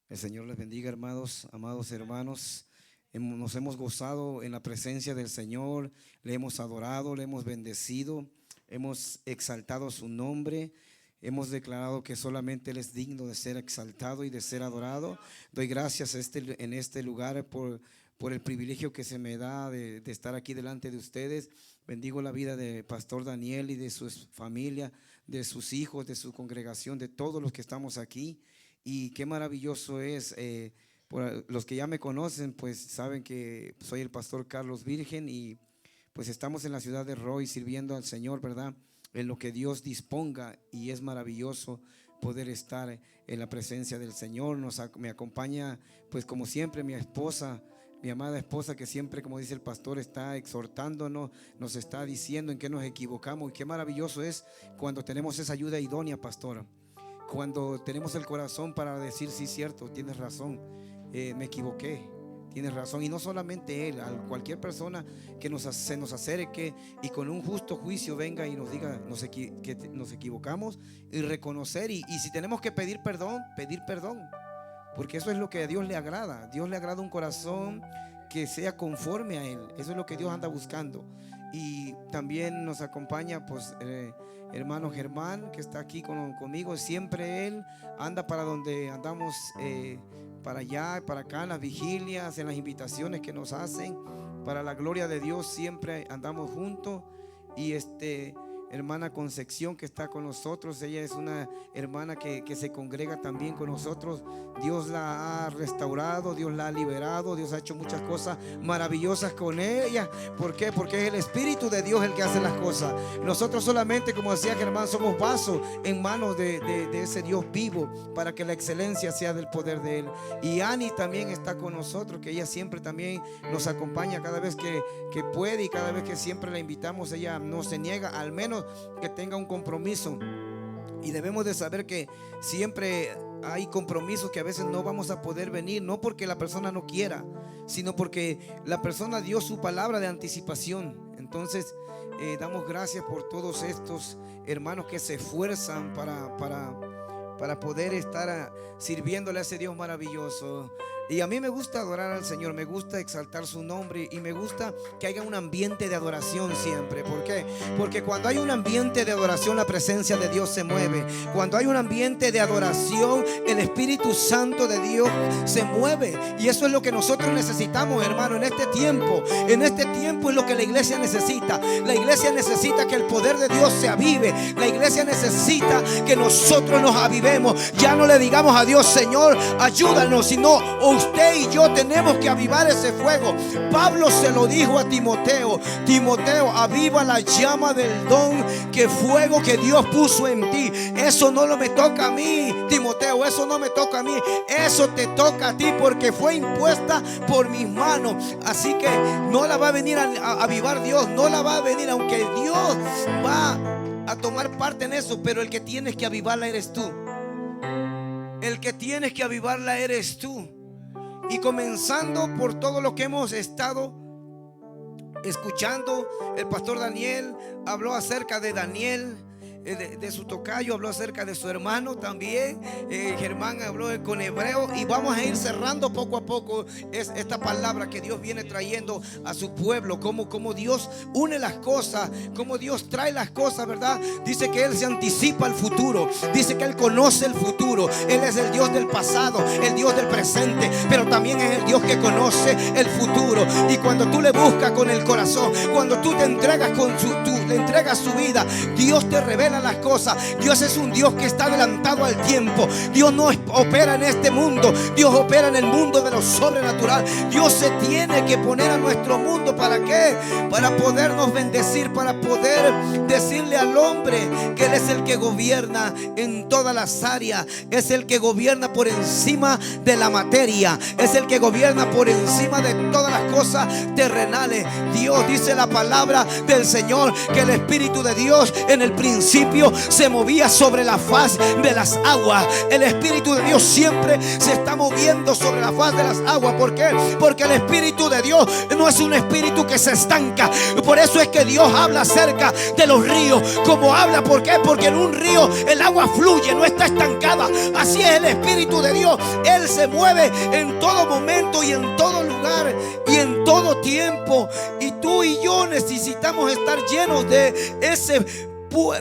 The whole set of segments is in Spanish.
El Señor les bendiga, hermanos, amados hermanos. Nos hemos gozado en la presencia del Señor, le hemos adorado, le hemos bendecido, hemos exaltado su nombre. Hemos declarado que solamente Él es digno de ser exaltado y de ser adorado. Doy gracias en este lugar por el privilegio que se me da de estar aquí delante de ustedes. Bendigo la vida de Pastor Daniel y de su familia, de sus hijos, de su congregación, de todos los que estamos aquí. Y qué maravilloso es, por los que ya me conocen, pues saben que soy el Pastor Carlos Virgen y pues estamos en la ciudad de Roy sirviendo al Señor, ¿verdad? En lo que Dios disponga, y es maravilloso poder estar en la presencia del Señor. Me acompaña, pues como siempre, mi esposa, mi amada esposa, que siempre, como dice el pastor, está exhortándonos, nos está diciendo en qué nos equivocamos. Y qué maravilloso es cuando tenemos esa ayuda idónea, pastora, cuando tenemos el corazón para decir: sí, cierto, tienes razón, me equivoqué. Tienes razón. Y no solamente él, a cualquier persona que se nos acerque y con un justo juicio venga y nos diga que nos equivocamos, y reconocer, y si tenemos que pedir perdón, porque eso es lo que a Dios le agrada. A Dios le agrada un corazón que sea conforme a Él. Eso es lo que Dios anda buscando. Y también nos acompaña pues hermano Germán, que está aquí conmigo. Siempre él anda para donde andamos, para allá, para acá, en las vigilias, en las invitaciones que nos hacen. Para la gloria de Dios siempre andamos juntos. Y hermana Concepción, que está con nosotros, ella es una hermana que se congrega también con nosotros. Dios la ha restaurado, Dios la ha liberado, Dios ha hecho muchas cosas maravillosas con ella. ¿Por qué? Porque es el Espíritu de Dios el que hace las cosas. Nosotros solamente, como decía Germán, somos vasos en manos de ese Dios vivo, para que la excelencia sea del poder de Él. Y Ani también está con nosotros, que ella siempre también nos acompaña cada vez que puede, y cada vez que siempre la invitamos, ella no se niega, al menos que tenga un compromiso. Y debemos de saber que siempre hay compromisos que a veces no vamos a poder venir, no porque la persona no quiera, sino porque la persona dio su palabra de anticipación. Entonces damos gracias por todos estos hermanos que se esfuerzan para poder estar sirviéndole a ese Dios maravilloso. Y a mí me gusta adorar al Señor, me gusta exaltar su nombre, y me gusta que haya un ambiente de adoración siempre. ¿Por qué? Porque cuando hay un ambiente de adoración, la presencia de Dios se mueve. Cuando hay un ambiente de adoración, el Espíritu Santo de Dios se mueve. Y eso es lo que nosotros necesitamos, hermano, en este tiempo. En este tiempo es lo que la iglesia necesita. La iglesia necesita que el poder de Dios se avive. La iglesia necesita que nosotros nos avivemos. Ya no le digamos a Dios: Señor, ayúdanos, sino usted y yo tenemos que avivar ese fuego. Pablo se lo dijo a Timoteo: Timoteo, aviva la llama del don, que fuego que Dios puso en ti. Eso no me toca a mí, Timoteo, eso no me toca a mí, eso te toca a ti, porque fue impuesta por mis manos. Así que no la va a venir a avivar Dios, no la va a venir, aunque Dios va a tomar parte en eso, pero el que tienes que avivarla eres tú. El que tienes que avivarla eres tú. Y comenzando por todo lo que hemos estado escuchando, el pastor Daniel habló acerca de Daniel, de su tocayo, habló acerca de su hermano también. Germán habló con Hebreo, y vamos a ir cerrando poco a poco esta palabra que Dios viene trayendo a su pueblo, como Dios une las cosas, como Dios trae las cosas, ¿verdad? Dice que Él se anticipa al futuro, dice que Él conoce el futuro. Él es el Dios del pasado, el Dios del presente, pero también es el Dios que conoce el futuro. Y cuando tú le buscas con el corazón, cuando tú te entregas le entregas su vida, Dios te revela las cosas. Dios es un Dios que está adelantado al tiempo. Dios no opera en este mundo, Dios opera en el mundo de lo sobrenatural. Dios se tiene que poner a nuestro mundo. ¿Para qué? Para podernos bendecir, para poder decirle al hombre que Él es el que gobierna en todas las áreas, es el que gobierna por encima de la materia, es el que gobierna por encima de todas las cosas terrenales. Dios, dice la palabra del Señor, que el Espíritu de Dios en el principio principio se movía sobre la faz de las aguas. El Espíritu de Dios siempre se está moviendo sobre la faz de las aguas. ¿Por qué? Porque el Espíritu de Dios no es un espíritu que se estanca. Por eso es que Dios habla acerca de los ríos como habla. ¿Por qué? Porque en un río el agua fluye, no está estancada. Así es el Espíritu de Dios. Él se mueve en todo momento y en todo lugar y en todo tiempo. Y tú y yo necesitamos estar llenos de ese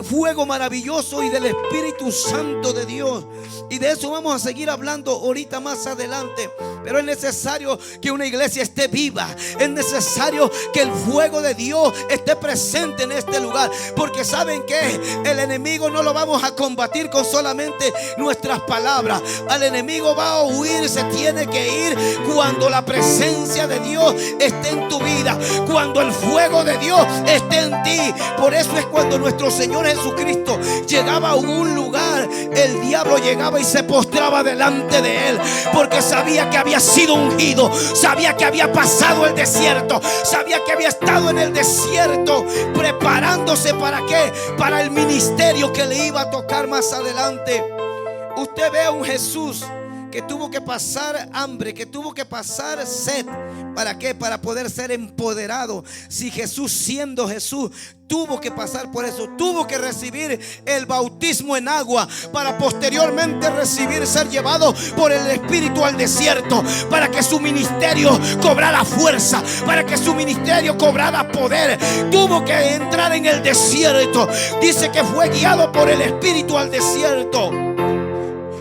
fuego maravilloso y del Espíritu Santo de Dios. Y de eso vamos a seguir hablando ahorita más adelante. Pero es necesario que una iglesia esté viva. Es necesario que el fuego de Dios esté presente en este lugar. Porque saben que el enemigo no lo vamos a combatir con solamente nuestras palabras. Al enemigo va a huir, se tiene que ir cuando la presencia de Dios esté en tu vida, cuando el fuego de Dios esté en ti. Por eso es cuando nuestro Señor Jesucristo llegaba a un lugar, el diablo llegaba y se postraba delante de él, porque sabía que había sido ungido, sabía que había pasado el desierto, sabía que había estado en el desierto preparándose ¿para qué? Para el ministerio que le iba a tocar más adelante. Usted ve a un Jesús que tuvo que pasar hambre, que tuvo que pasar sed. ¿Para qué? Para poder ser empoderado. Si Jesús, siendo Jesús, tuvo que pasar por eso, tuvo que recibir el bautismo en agua para posteriormente ser llevado por el Espíritu al desierto, para que su ministerio cobrara fuerza, para que su ministerio cobrara poder. Tuvo que entrar en el desierto. Dice que fue guiado por el Espíritu al desierto.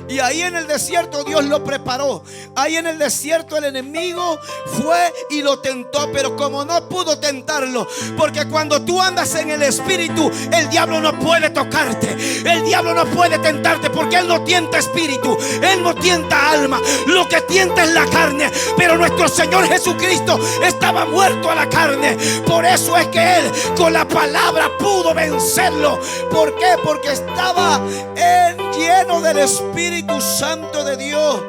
Y ahí en el desierto Dios lo preparó. Ahí en el desierto el enemigo fue y lo tentó. Pero como no pudo tentarlo, porque cuando tú andas en el Espíritu, el diablo no puede tocarte, el diablo no puede tentarte, porque él no tienta espíritu, él no tienta alma. Lo que tienta es la carne. Pero nuestro Señor Jesucristo estaba muerto a la carne. Por eso es que él con la palabra pudo vencerlo. ¿Por qué? Porque estaba lleno del Espíritu Santo de Dios.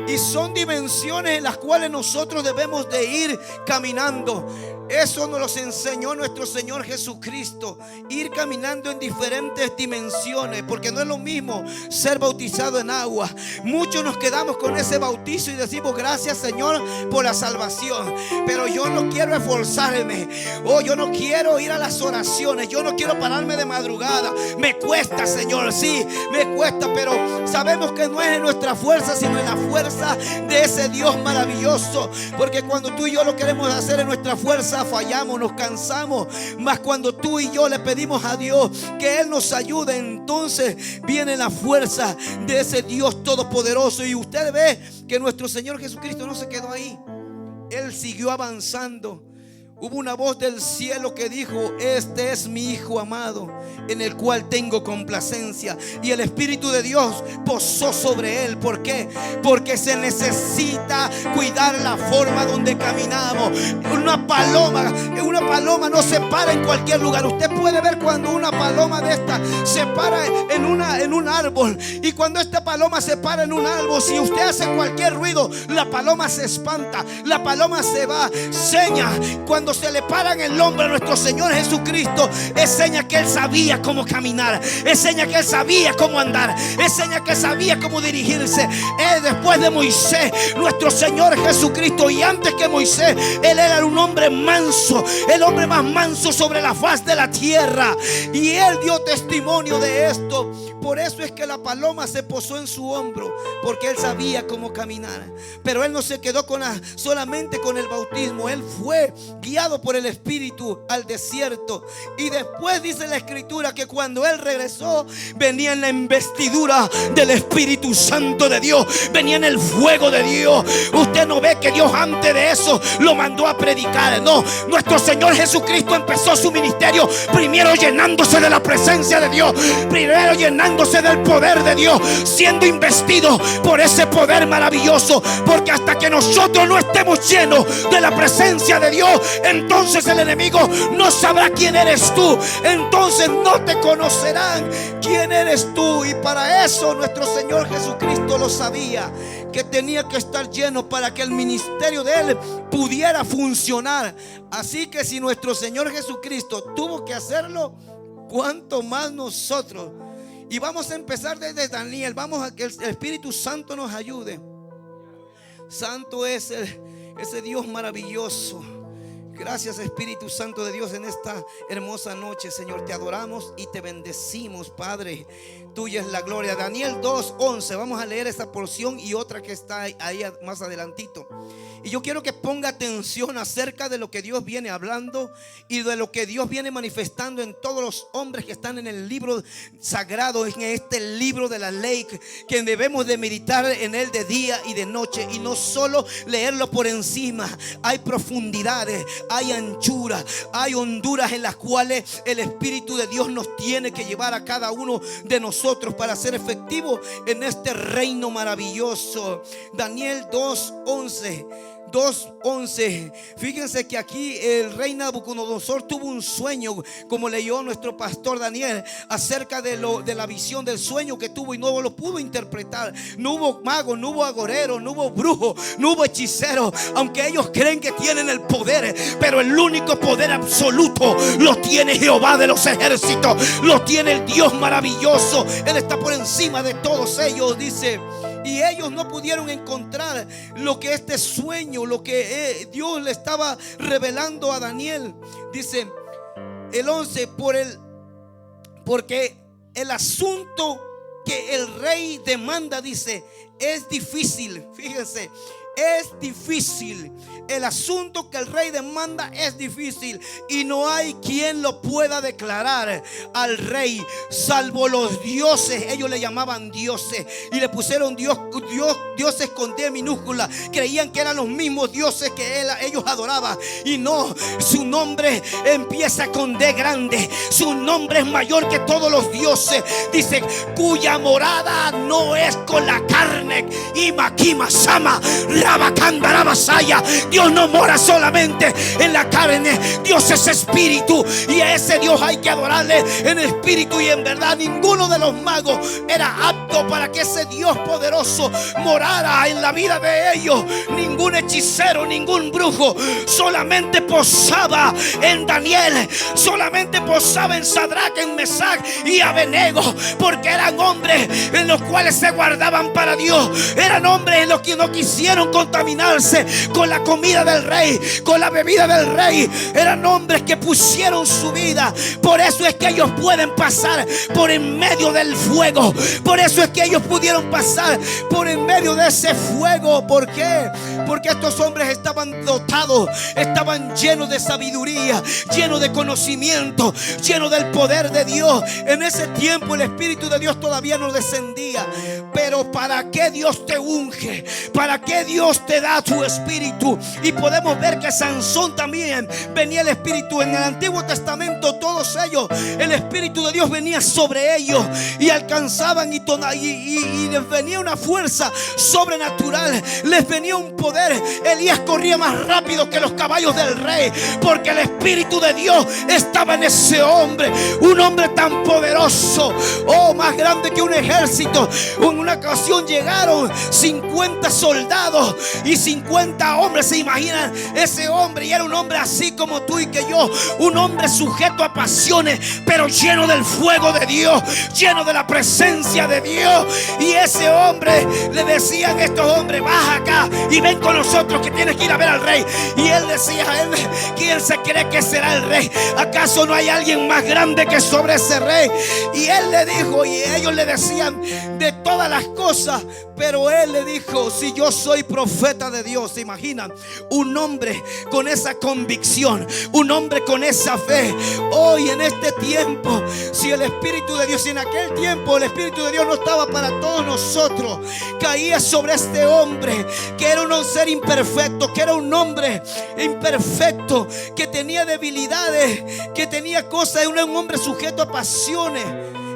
Y son dimensiones en las cuales nosotros debemos de ir caminando. Eso nos los enseñó nuestro Señor Jesucristo. Ir caminando en diferentes dimensiones. Porque no es lo mismo ser bautizado en agua. Muchos nos quedamos con ese bautizo y decimos gracias Señor por la salvación. Pero yo no quiero esforzarme. Yo no quiero ir a las oraciones. Yo no quiero pararme de madrugada. Me cuesta Señor, sí, me cuesta. Pero sabemos que no es en nuestra fuerza, sino en la fuerza de ese Dios maravilloso. Porque cuando tú y yo lo queremos hacer en nuestra fuerza, fallamos, nos cansamos. Mas cuando tú y yo le pedimos a Dios que Él nos ayude, entonces viene la fuerza de ese Dios todopoderoso. Y usted ve que nuestro Señor Jesucristo no se quedó ahí. Él siguió avanzando. Hubo una voz del cielo que dijo: este es mi Hijo amado, en el cual tengo complacencia. Y el Espíritu de Dios posó sobre él. ¿Por qué? Porque se necesita cuidar la forma donde caminamos. Una paloma no se para en cualquier lugar. Usted puede ver cuando una paloma de esta se para en un árbol. Y cuando esta paloma se para en un árbol, si usted hace cualquier ruido, la paloma se espanta, la paloma se va. Seña, cuando se le para en el hombro a nuestro Señor Jesucristo, es seña que Él sabía cómo caminar, es seña que Él sabía cómo andar, es seña que Él sabía cómo dirigirse. Después de Moisés, nuestro Señor Jesucristo, y antes que Moisés, Él era un hombre manso, el hombre más manso sobre la faz de la tierra. Y Él dio testimonio de esto. Por eso es que la paloma se posó en su hombro, porque Él sabía cómo caminar. Pero Él no se quedó solamente con el bautismo. Él fue guiado por el Espíritu al desierto. Y después dice la Escritura que cuando Él regresó, venía en la investidura del Espíritu Santo de Dios, venía en el fuego de Dios. Usted no ve que Dios antes de eso lo mandó a predicar. No, nuestro Señor Jesucristo empezó su ministerio primero llenándose de la presencia de Dios, primero llenándose del poder de Dios, siendo investido por ese poder maravilloso. Porque hasta que nosotros no estemos llenos de la presencia de Dios, entonces el enemigo no sabrá quién eres tú. Entonces no te conocerán quién eres tú. Y para eso nuestro Señor Jesucristo lo sabía, que tenía que estar lleno para que el ministerio de Él pudiera funcionar. Así que si nuestro Señor Jesucristo tuvo que hacerlo, cuánto más nosotros. Y vamos a empezar desde Daniel. Vamos a que el Espíritu Santo nos ayude. Santo es ese Dios maravilloso. Gracias, Espíritu Santo de Dios, en esta hermosa noche, Señor. Te adoramos y te bendecimos, Padre. Tuya es la gloria. Daniel 2:11. Vamos a leer esta porción y otra que está ahí más adelantito. Y yo quiero que ponga atención acerca de lo que Dios viene hablando y de lo que Dios viene manifestando en todos los hombres que están en el libro sagrado, en este libro de la ley, que debemos de meditar en él de día y de noche, y no solo leerlo por encima. Hay profundidades, hay anchura, hay honduras en las cuales el Espíritu de Dios nos tiene que llevar a cada uno de nosotros para ser efectivos en este reino maravilloso. Daniel 2:11. Fíjense que aquí el rey Nabucodonosor tuvo un sueño, como leyó nuestro pastor Daniel, acerca de la visión del sueño que tuvo, y no lo pudo interpretar. No hubo mago, no hubo agorero, no hubo brujo, no hubo hechicero, aunque ellos creen que tienen el poder, pero el único poder absoluto lo tiene Jehová de los ejércitos, lo tiene el Dios maravilloso. Él está por encima de todos ellos, dice. Y ellos no pudieron encontrar lo que este sueño, lo que Dios le estaba revelando a Daniel. Dice el 11, porque el asunto que el rey demanda, dice, es difícil. Fíjense, es difícil. El asunto que el rey demanda es difícil, y no hay quien lo pueda declarar al rey, salvo los dioses. Ellos le llamaban dioses y le pusieron dioses con D minúscula. Creían que eran los mismos dioses que ellos adoraban, y no, su nombre empieza con D grande. Su nombre es mayor que todos los dioses. Dice, cuya morada no es con la carne. Imakima Sama Rabakanda Basaya. Dios no mora solamente en la carne. Dios es espíritu, y a ese Dios hay que adorarle en espíritu y en verdad. Ninguno de los magos era apto para que ese Dios poderoso morara en la vida de ellos. Ningún hechicero, ningún brujo. Solamente posaba en Daniel, solamente posaba en Sadrach, en Mesach y Abednego, porque eran hombres en los cuales se guardaban para Dios. Eran hombres en los que no quisieron contaminarse con la comida del rey, con la bebida del rey. Eran hombres que pusieron su vida. Por eso es que ellos pueden pasar por en medio del fuego. Por eso es que ellos pudieron pasar por en medio de ese fuego. ¿Por qué? Porque estos hombres estaban dotados, estaban llenos de sabiduría, llenos de conocimiento, llenos del poder de Dios. En ese tiempo el Espíritu de Dios todavía no descendía. Pero ¿para qué Dios te unge? ¿Para qué Dios te da tu espíritu? Y podemos ver que Sansón también venía el Espíritu. En el Antiguo Testamento todos ellos, el Espíritu de Dios venía sobre ellos, y alcanzaban y les venía una fuerza sobrenatural, les venía un poder. Elías corría más rápido que los caballos del rey, porque el Espíritu de Dios estaba en ese hombre. Un hombre tan poderoso, más grande que un ejército. En una ocasión llegaron 50 soldados y 50 hombres. Se imaginan ese hombre, y era un hombre así como tú y que yo, un hombre sujeto a pasiones, pero lleno del fuego de Dios, lleno de la presencia de Dios. Y ese hombre, le decían estos hombres, baja acá y ven con nosotros, que tienes que ir a ver al rey. Y él decía, ¿quién se cree que será el rey? ¿Acaso no hay alguien más grande que sobre ese rey? Y él le dijo, y ellos le decían de todas las cosas, pero él le dijo, si yo soy profeta de Dios. ¿Se imaginan? Un hombre con esa convicción, un hombre con esa fe. Hoy en este tiempo, si el Espíritu de Dios, si en aquel tiempo el Espíritu de Dios no estaba para todos nosotros, caía sobre este hombre, que era un ser imperfecto, que era un hombre imperfecto, que tenía debilidades, que tenía cosas. Era un hombre sujeto a pasiones.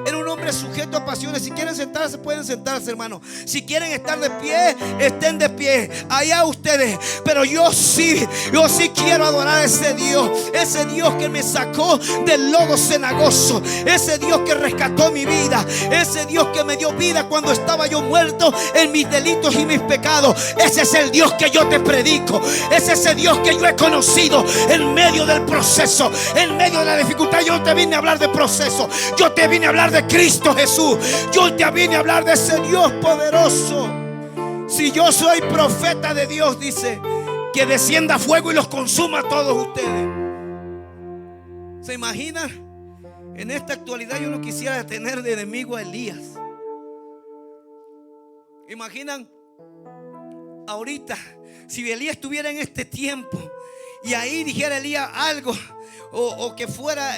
Era un hombre sujeto a pasiones. Si quieren sentarse, pueden sentarse, hermano. Si quieren estar de pie, estén de pie. Allá ustedes. Pero yo sí quiero adorar a ese Dios que me sacó del lodo cenagoso, ese Dios que rescató mi vida, ese Dios que me dio vida cuando estaba yo muerto en mis delitos y mis pecados. Ese es el Dios que yo te predico. Ese es el Dios que yo he conocido en medio del proceso, en medio de la dificultad. Yo no te vine a hablar de proceso, yo te vine a hablar de Cristo Jesús. Yo te vine a hablar de ese Dios poderoso. Si yo soy profeta de Dios, dice, que descienda fuego y los consuma a todos ustedes. ¿Se imaginan? En esta actualidad yo no quisiera tener de enemigo a Elías. ¿Imaginan? Ahorita, si Elías estuviera en este tiempo y ahí dijera Elías algo, o que fuera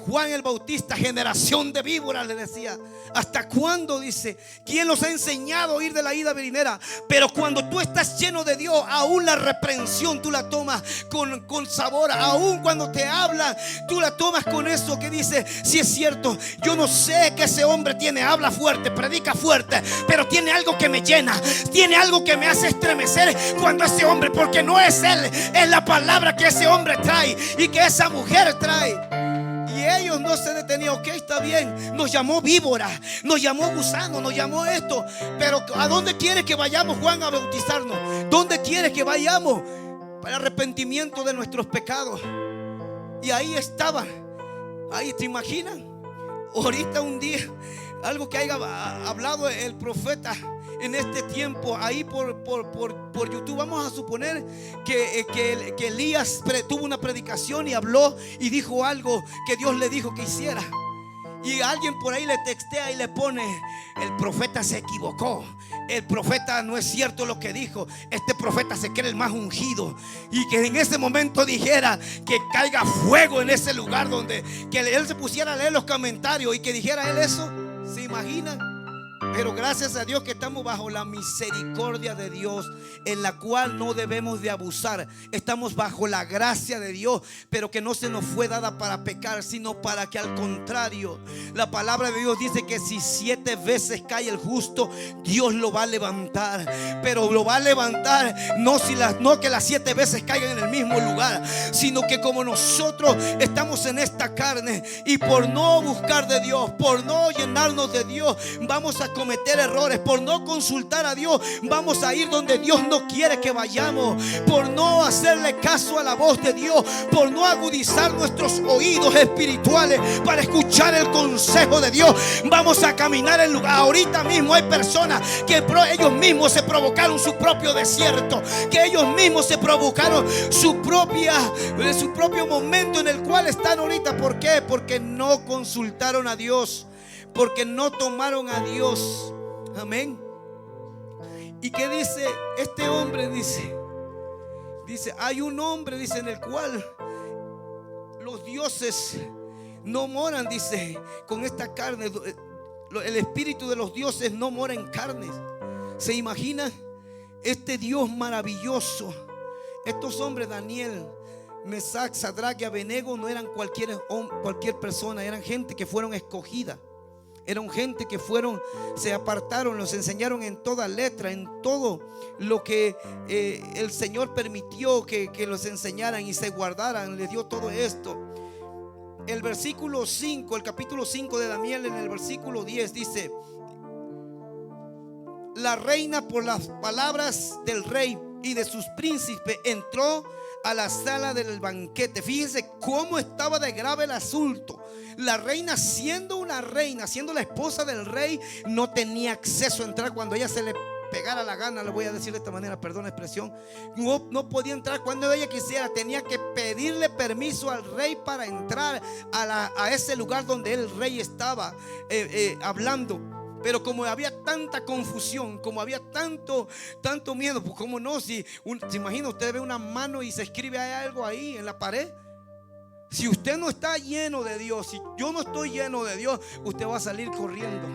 Juan el Bautista, generación de víboras, le decía. ¿Hasta cuándo? Dice. ¿Quién los ha enseñado a oír de la ida venidera? Pero cuando tú estás lleno de Dios, aún la reprensión tú la tomas con sabor. Aún cuando te hablan, tú la tomas con eso que dice: si es cierto, yo no sé que ese hombre tiene, habla fuerte, predica fuerte, pero tiene algo que me llena, tiene algo que me hace estremecer cuando ese hombre, porque no es él, es la palabra que ese hombre trae y que esa mujer trae. Y ellos no se detenían. Ok, está bien, nos llamó víbora, nos llamó gusano, nos llamó esto, pero ¿a dónde quiere que vayamos, Juan, a bautizarnos? ¿Dónde quiere que vayamos? Para arrepentimiento de nuestros pecados. Y ahí estaban. Ahí, ¿te imaginan? Ahorita un día, algo que haya hablado el profeta en este tiempo, ahí por YouTube, vamos a suponer que Elías tuvo una predicación y habló y dijo algo que Dios le dijo que hiciera. Y alguien por ahí le textea y le pone: el profeta se equivocó, el profeta no es cierto lo que dijo, este profeta se cree el más ungido. Y que en ese momento dijera que caiga fuego en ese lugar, donde que él se pusiera a leer los comentarios y que dijera él eso. ¿Se imaginan? Pero gracias a Dios que estamos bajo la misericordia de Dios, en la cual no debemos de abusar. Estamos bajo la gracia de Dios, pero que no se nos fue dada para pecar, sino para que al contrario, la palabra de Dios dice que si 7 veces cae el justo, Dios lo va a levantar. Pero lo va a levantar no que las 7 veces caigan en el mismo lugar, sino que como nosotros estamos en esta carne y por no buscar de Dios, por no llenarnos de Dios, vamos a cometer errores. Por no consultar a Dios, vamos a ir donde Dios no quiere que vayamos. Por no hacerle caso a la voz de Dios, por no agudizar nuestros oídos espirituales para escuchar el consejo de Dios, vamos a caminar en lugar. Ahorita mismo hay personas que ellos mismos se provocaron su propio desierto, que ellos mismos se provocaron su propio momento en el cual están ahorita. ¿Por qué? Porque no consultaron a Dios, porque no tomaron a Dios. Amén. ¿Y qué dice este hombre? Dice, hay un hombre, dice, en el cual los dioses no moran, dice, con esta carne. El espíritu de los dioses no mora en carnes. ¿Se imagina? Este Dios maravilloso. Estos hombres, Daniel, Mesac, Sadrach y Abednego, no eran cualquier persona. Eran gente que fueron escogida. Eran gente que se apartaron, los enseñaron en toda letra, en todo lo que el Señor permitió que los enseñaran y se guardaran. Les dio todo esto. El versículo 5, el capítulo 5 de Daniel, en el versículo 10 dice: la reina, por las palabras del rey y de sus príncipes, entró a la sala del banquete. Fíjense cómo estaba de grave el asunto. La reina, siendo una reina, siendo la esposa del rey, no tenía acceso a entrar cuando ella se le pegara la gana. Le voy a decir de esta manera, perdón la expresión. No podía entrar cuando ella quisiera. Tenía que pedirle permiso al rey para entrar a ese lugar donde el rey estaba hablando. Pero como había tanta confusión, como había tanto miedo, pues cómo no, se imagina, usted ve una mano y se escribe algo ahí en la pared. Si usted no está lleno de Dios, si yo no estoy lleno de Dios, usted va a salir corriendo.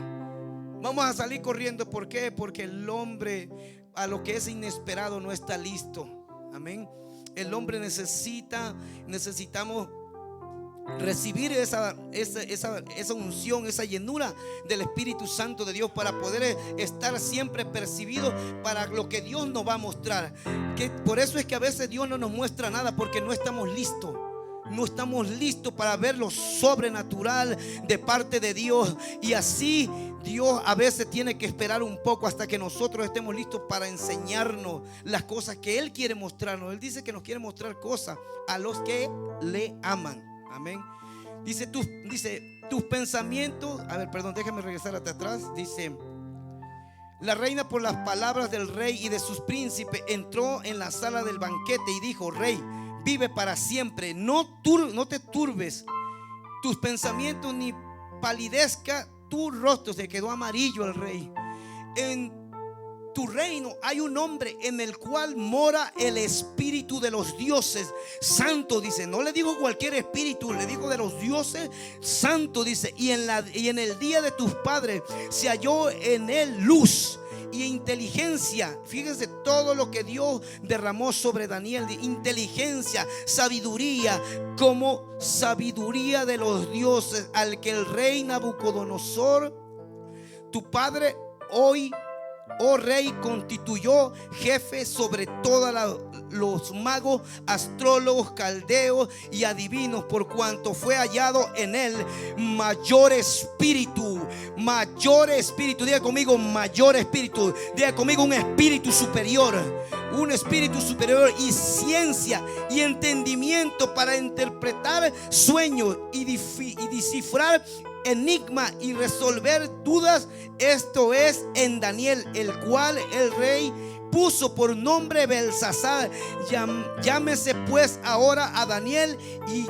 Vamos a salir corriendo. ¿Por qué? Porque el hombre a lo que es inesperado no está listo. Amén. El hombre necesitamos recibir esa unción, esa llenura del Espíritu Santo de Dios, para poder estar siempre percibido para lo que Dios nos va a mostrar. Que por eso es que a veces Dios no nos muestra nada, porque no estamos listos. No estamos listos para ver lo sobrenatural de parte de Dios. Y así Dios a veces tiene que esperar un poco hasta que nosotros estemos listos para enseñarnos las cosas que Él quiere mostrarnos. Él dice que nos quiere mostrar cosas a los que le aman. Amén. Dice tus pensamientos. A ver, perdón, déjame regresar hasta atrás. Dice: la reina, por las palabras del rey y de sus príncipes, entró en la sala del banquete y dijo: Rey, vive para siempre, no te turbes tus pensamientos, ni palidezca tu rostro. Se quedó amarillo el rey. En tu reino hay un hombre en el cual mora el espíritu de los dioses santo. Dice, no le digo cualquier espíritu, le digo de los dioses santo. Dice, y en el día de tus padres se halló en él luz y inteligencia. Fíjense todo lo que Dios derramó sobre Daniel: de inteligencia, sabiduría, como sabiduría de los dioses, al que el rey Nabucodonosor, tu padre, hoy, oh rey, constituyó jefe sobre todos los magos, astrólogos, caldeos y adivinos, por cuanto fue hallado en él mayor espíritu. Mayor espíritu, diga conmigo, mayor espíritu. Diga conmigo, un espíritu superior. Un espíritu superior, y ciencia y entendimiento para interpretar sueños y descifrar enigma y resolver dudas. Esto es en Daniel, el cual el rey puso por nombre Belsasar. Llámese pues ahora a Daniel, y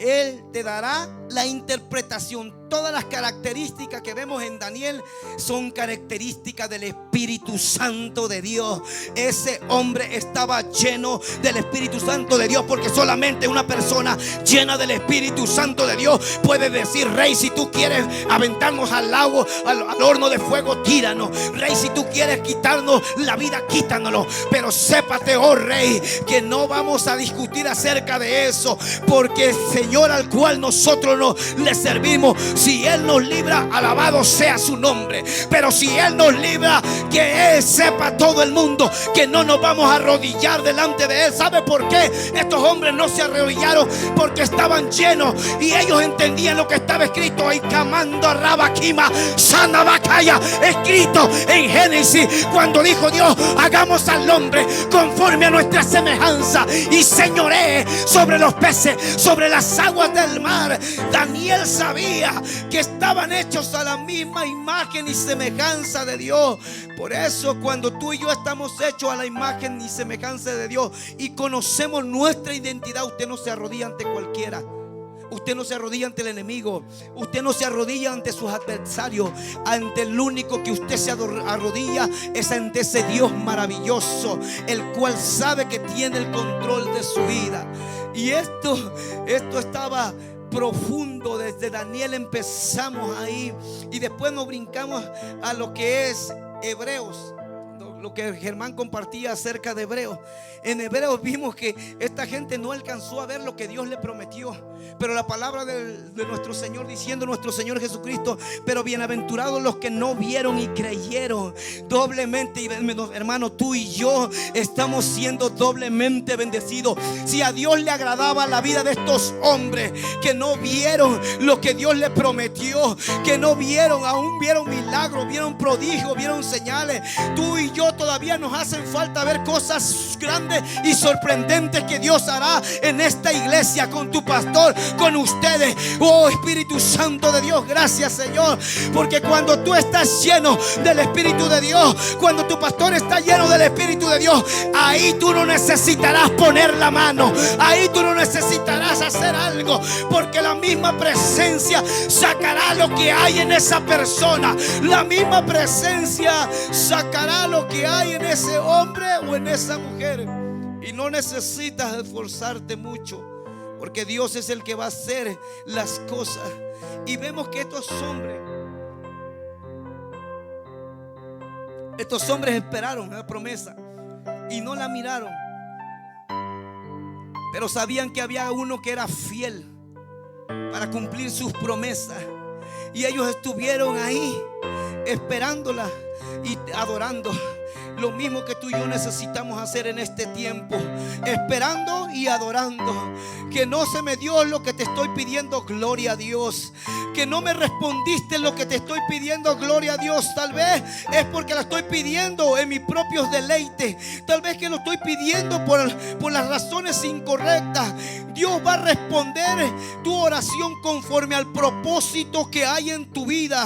él te dará la interpretación. Todas las características que vemos en Daniel son características del Espíritu Santo de Dios. Ese hombre estaba lleno del Espíritu Santo de Dios, porque solamente una persona llena del Espíritu Santo de Dios puede decir: Rey, si tú quieres aventarnos al lago, al horno de fuego, tíranos. Rey, si tú quieres quitarnos la vida, quítanoslo. Pero sépate, oh Rey, que no vamos a discutir acerca de eso, porque el Señor al cual nosotros le servimos, si Él nos libra, alabado sea su nombre. Pero si Él nos libra, que Él sepa todo el mundo que no nos vamos a arrodillar delante de Él. ¿Sabe por qué estos hombres no se arrodillaron? Porque estaban llenos y ellos entendían lo que estaba escrito ahí. Camando a Rabaquima, Sana Bacaya, escrito en Génesis, cuando dijo Dios: hagamos al hombre conforme a nuestra semejanza y señoree sobre los peces, sobre las aguas del mar. Daniel sabía que estaban hechos a la misma imagen y semejanza de Dios. Por eso, cuando tú y yo estamos hechos a la imagen y semejanza de Dios y conocemos nuestra identidad, usted no se arrodilla ante cualquiera. Usted no se arrodilla ante el enemigo. Usted no se arrodilla ante sus adversarios. Ante el único que usted se arrodilla es ante ese Dios maravilloso, el cual sabe que tiene el control de su vida. Y esto estaba profundo. Desde Daniel empezamos ahí, y después nos brincamos a lo que es Hebreos, lo que Germán compartía acerca de Hebreos. En Hebreos vimos que esta gente no alcanzó a ver lo que Dios le prometió, pero la palabra de nuestro Señor, diciendo nuestro Señor Jesucristo: pero bienaventurados los que no vieron y creyeron. Doblemente, y hermano, tú y yo estamos siendo doblemente bendecidos. Si a Dios le agradaba la vida de estos hombres que no vieron lo que Dios le prometió, que no vieron, aún vieron milagros, vieron prodigios, vieron señales, tú y yo todavía nos hacen falta ver cosas grandes y sorprendentes que Dios hará en esta iglesia, con tu pastor, con ustedes. Oh Espíritu Santo de Dios, gracias Señor, porque cuando tú estás lleno del Espíritu de Dios, cuando tu pastor está lleno del Espíritu de Dios, ahí tú no necesitarás poner la mano, ahí tú no necesitarás hacer algo, porque la misma presencia sacará lo que hay en esa persona. La misma presencia sacará lo que hay en ese hombre o en esa mujer. Y no necesitas esforzarte mucho, porque Dios es el que va a hacer las cosas. Y vemos que estos hombres esperaron la promesa y no la miraron, pero sabían que había uno que era fiel. para cumplir sus promesas. Y ellos estuvieron ahí esperándola y adorando. Lo mismo que tú y yo necesitamos hacer en este tiempo, esperando y adorando. Que no se me dio lo que te estoy pidiendo, gloria a Dios. Que no me respondiste lo que te estoy pidiendo, gloria a Dios. Tal vez es porque la estoy pidiendo en mis propios deleites. Tal vez que lo estoy pidiendo por las razones incorrectas. Dios va a responder tu oración conforme al propósito que hay en tu vida.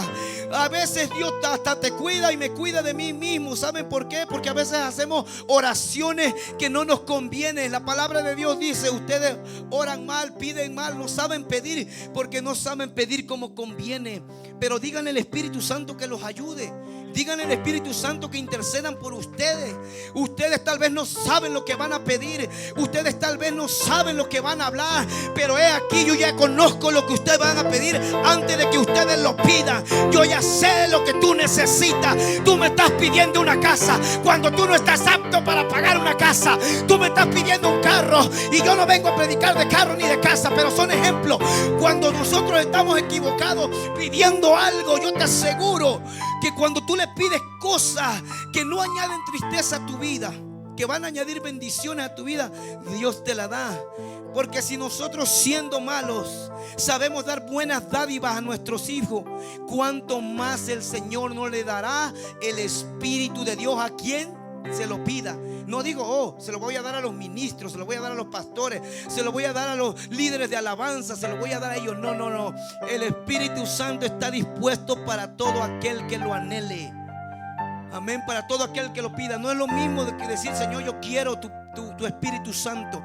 A veces Dios hasta te cuida y me cuida de mí mismo. ¿Saben por qué? Porque a veces hacemos oraciones que no nos convienen. La palabra de Dios dice: ustedes oran mal, piden mal, no saben pedir porque no saben pedir como conviene. Pero díganle al Espíritu Santo que los ayude. Díganle al Espíritu Santo que intercedan por ustedes. Ustedes tal vez no saben lo que van a pedir. Ustedes tal vez no saben lo que van a hablar. Pero he aquí, yo ya conozco lo que ustedes van a pedir antes de que ustedes lo pidan. Yo ya sé lo que tú necesitas. Tú me estás pidiendo una casa cuando tú no estás apto para pagar una casa. Tú me estás pidiendo un carro y yo no vengo a predicar de carro ni de casa, pero son ejemplos. Cuando nosotros estamos equivocados pidiendo algo, yo te aseguro que cuando tú le pides cosas que no añaden tristeza a tu vida, que van a añadir bendiciones a tu vida, Dios te la da. Porque si nosotros, siendo malos, sabemos dar buenas dádivas a nuestros hijos, cuánto más el Señor no le dará el Espíritu de Dios a quien se lo pida. No digo, se lo voy a dar a los ministros, se lo voy a dar a los pastores, se lo voy a dar a los líderes de alabanza, se lo voy a dar a ellos. No, no, no. El Espíritu Santo está dispuesto para todo aquel que lo anhele. Amén, para todo aquel que lo pida. No es lo mismo que decir: Señor, yo quiero tu Espíritu Santo.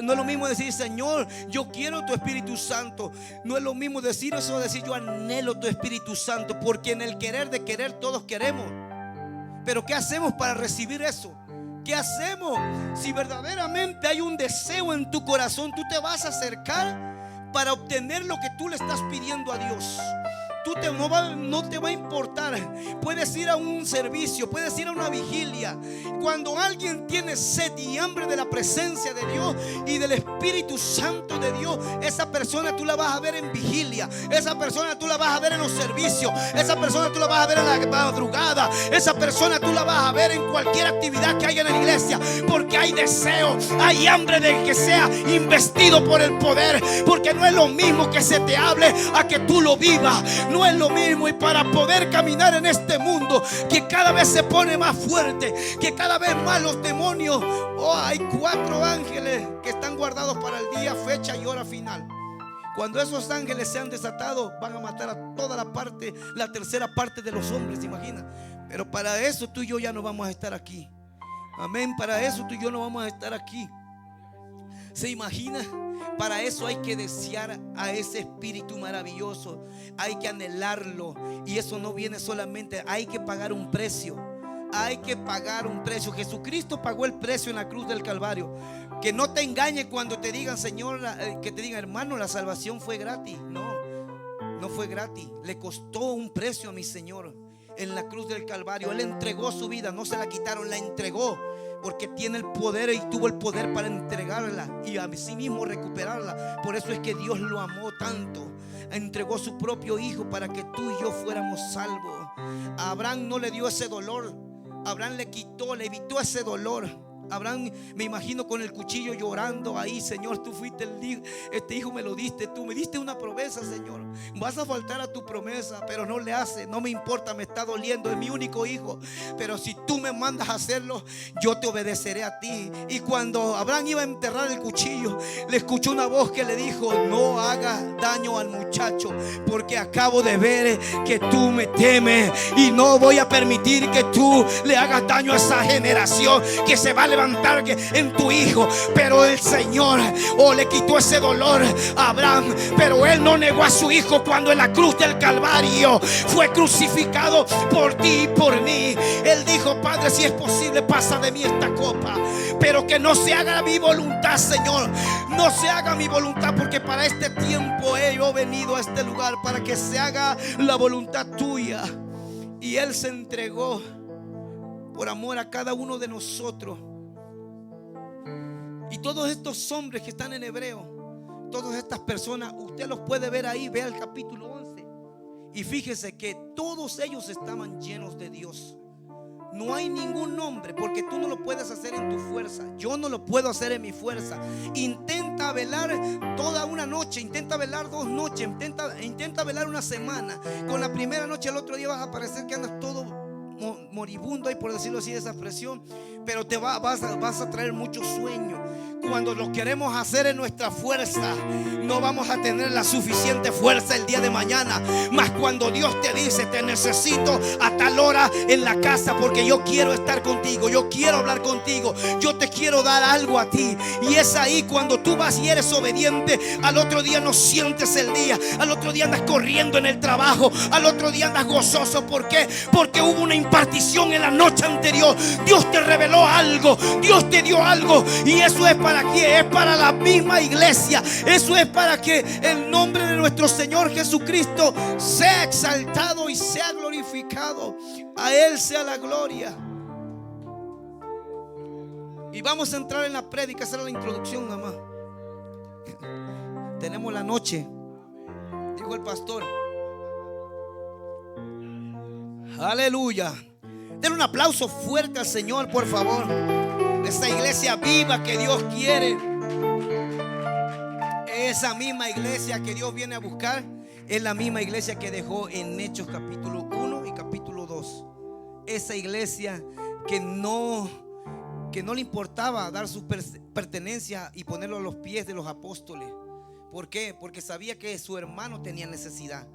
No es lo mismo decir: Señor, yo quiero tu Espíritu Santo. No es lo mismo decir eso, decir: yo anhelo tu Espíritu Santo. Porque en el querer de querer todos queremos. Pero ¿qué hacemos para recibir eso? ¿Qué hacemos? Si verdaderamente hay un deseo en tu corazón, tú te vas a acercar para obtener lo que tú le estás pidiendo a Dios. No te va a importar. Puedes ir a un servicio, puedes ir a una vigilia. Cuando alguien tiene sed y hambre de la presencia de Dios y del Espíritu Santo de Dios, esa persona tú la vas a ver en vigilia. Esa persona tú la vas a ver en los servicios. Esa persona tú la vas a ver en la madrugada. Esa persona tú la vas a ver en cualquier actividad que haya en la iglesia. Porque hay deseo, hay hambre de que sea investido por el poder. Porque no es lo mismo que se te hable a que tú lo vivas. No es lo mismo. Y para poder caminar en este mundo que cada vez se pone más fuerte, que cada vez más los demonios, hay 4 ángeles que están guardados para el día, fecha y hora final. Cuando esos ángeles sean desatados, van a matar a toda la tercera parte de los hombres, imagina. Pero para eso tú y yo ya no vamos a estar aquí. Amén. Para eso tú y yo no vamos a estar aquí. ¿Se imagina? Para eso hay que desear a ese Espíritu maravilloso. Hay que anhelarlo. Y eso no viene solamente. Hay que pagar un precio. Hay que pagar un precio. Jesucristo pagó el precio en la cruz del Calvario. Que no te engañe cuando te digan, Señor, que te digan: hermano, la salvación fue gratis. No fue gratis. Le costó un precio a mi Señor en la cruz del Calvario. Él entregó su vida. No se la quitaron, la entregó. Porque tiene el poder y tuvo el poder para entregarla y a sí mismo recuperarla. Por eso es que Dios lo amó tanto. Entregó su propio hijo para que tú y yo fuéramos salvos. A Abraham no le dio ese dolor. Abraham le quitó, le evitó ese dolor. Abraham, me imagino con el cuchillo llorando ahí: Señor, tú fuiste este hijo, me lo diste tú, me diste una promesa, Señor. Vas a faltar a tu promesa, pero no le hace. No me importa, me está doliendo, es mi único hijo. Pero si tú me mandas a hacerlo, yo te obedeceré a ti. Y cuando Abraham iba a enterrar el cuchillo, le escuchó una voz que le dijo: no hagas daño al muchacho, porque acabo de ver que tú me temes y no voy a permitir que tú le hagas daño a esa generación que se va a levantar en tu hijo. Pero el Señor le quitó ese dolor a Abraham, pero él no negó a su hijo cuando en la cruz del Calvario fue crucificado por ti y por mí. Él dijo: Padre, si es posible, pasa de mí esta copa, pero que no se haga mi voluntad, Señor. No se haga mi voluntad, porque para este tiempo he venido a este lugar, para que se haga la voluntad tuya. Y Él se entregó por amor a cada uno de nosotros. Y todos estos hombres que están en Hebreo, todas estas personas, usted los puede ver ahí, vea el capítulo 11 y fíjese que todos ellos estaban llenos de Dios. No hay ningún nombre, porque tú no lo puedes hacer en tu fuerza. Yo no lo puedo hacer en mi fuerza. Intenta velar toda una noche, intenta velar 2 noches, intenta velar una semana. Con la primera noche al otro día vas a parecer que andas todo moribundo, y por decirlo así, esa expresión, pero vas a traer mucho sueño. Cuando lo queremos hacer en nuestra fuerza, no vamos a tener la suficiente fuerza el día de mañana. Mas cuando Dios te dice: te necesito a tal hora en la casa, porque yo quiero estar contigo, yo quiero hablar contigo, yo te quiero dar algo a ti. Y es ahí cuando tú vas y eres obediente. Al otro día no sientes el día, al otro día andas corriendo en el trabajo, al otro día andas gozoso. ¿Por qué? Porque hubo una impartición en la noche anterior. Dios te reveló algo, Dios te dio algo. Y eso es ¿para qué? Es para la misma iglesia. Eso es para que el nombre de nuestro Señor Jesucristo sea exaltado y sea glorificado. A Él sea la gloria. Y vamos a entrar en la prédica. Esa era la introducción nada más. Tenemos la noche, dijo el pastor. Aleluya. Den un aplauso fuerte al Señor, por favor. Esa iglesia viva que Dios quiere, esa misma iglesia que Dios viene a buscar, es la misma iglesia que dejó en Hechos capítulo 1 y capítulo 2. Esa iglesia que no le importaba dar su pertenencia y ponerlo a los pies de los apóstoles. ¿Por qué? Porque sabía que su hermano tenía necesidad.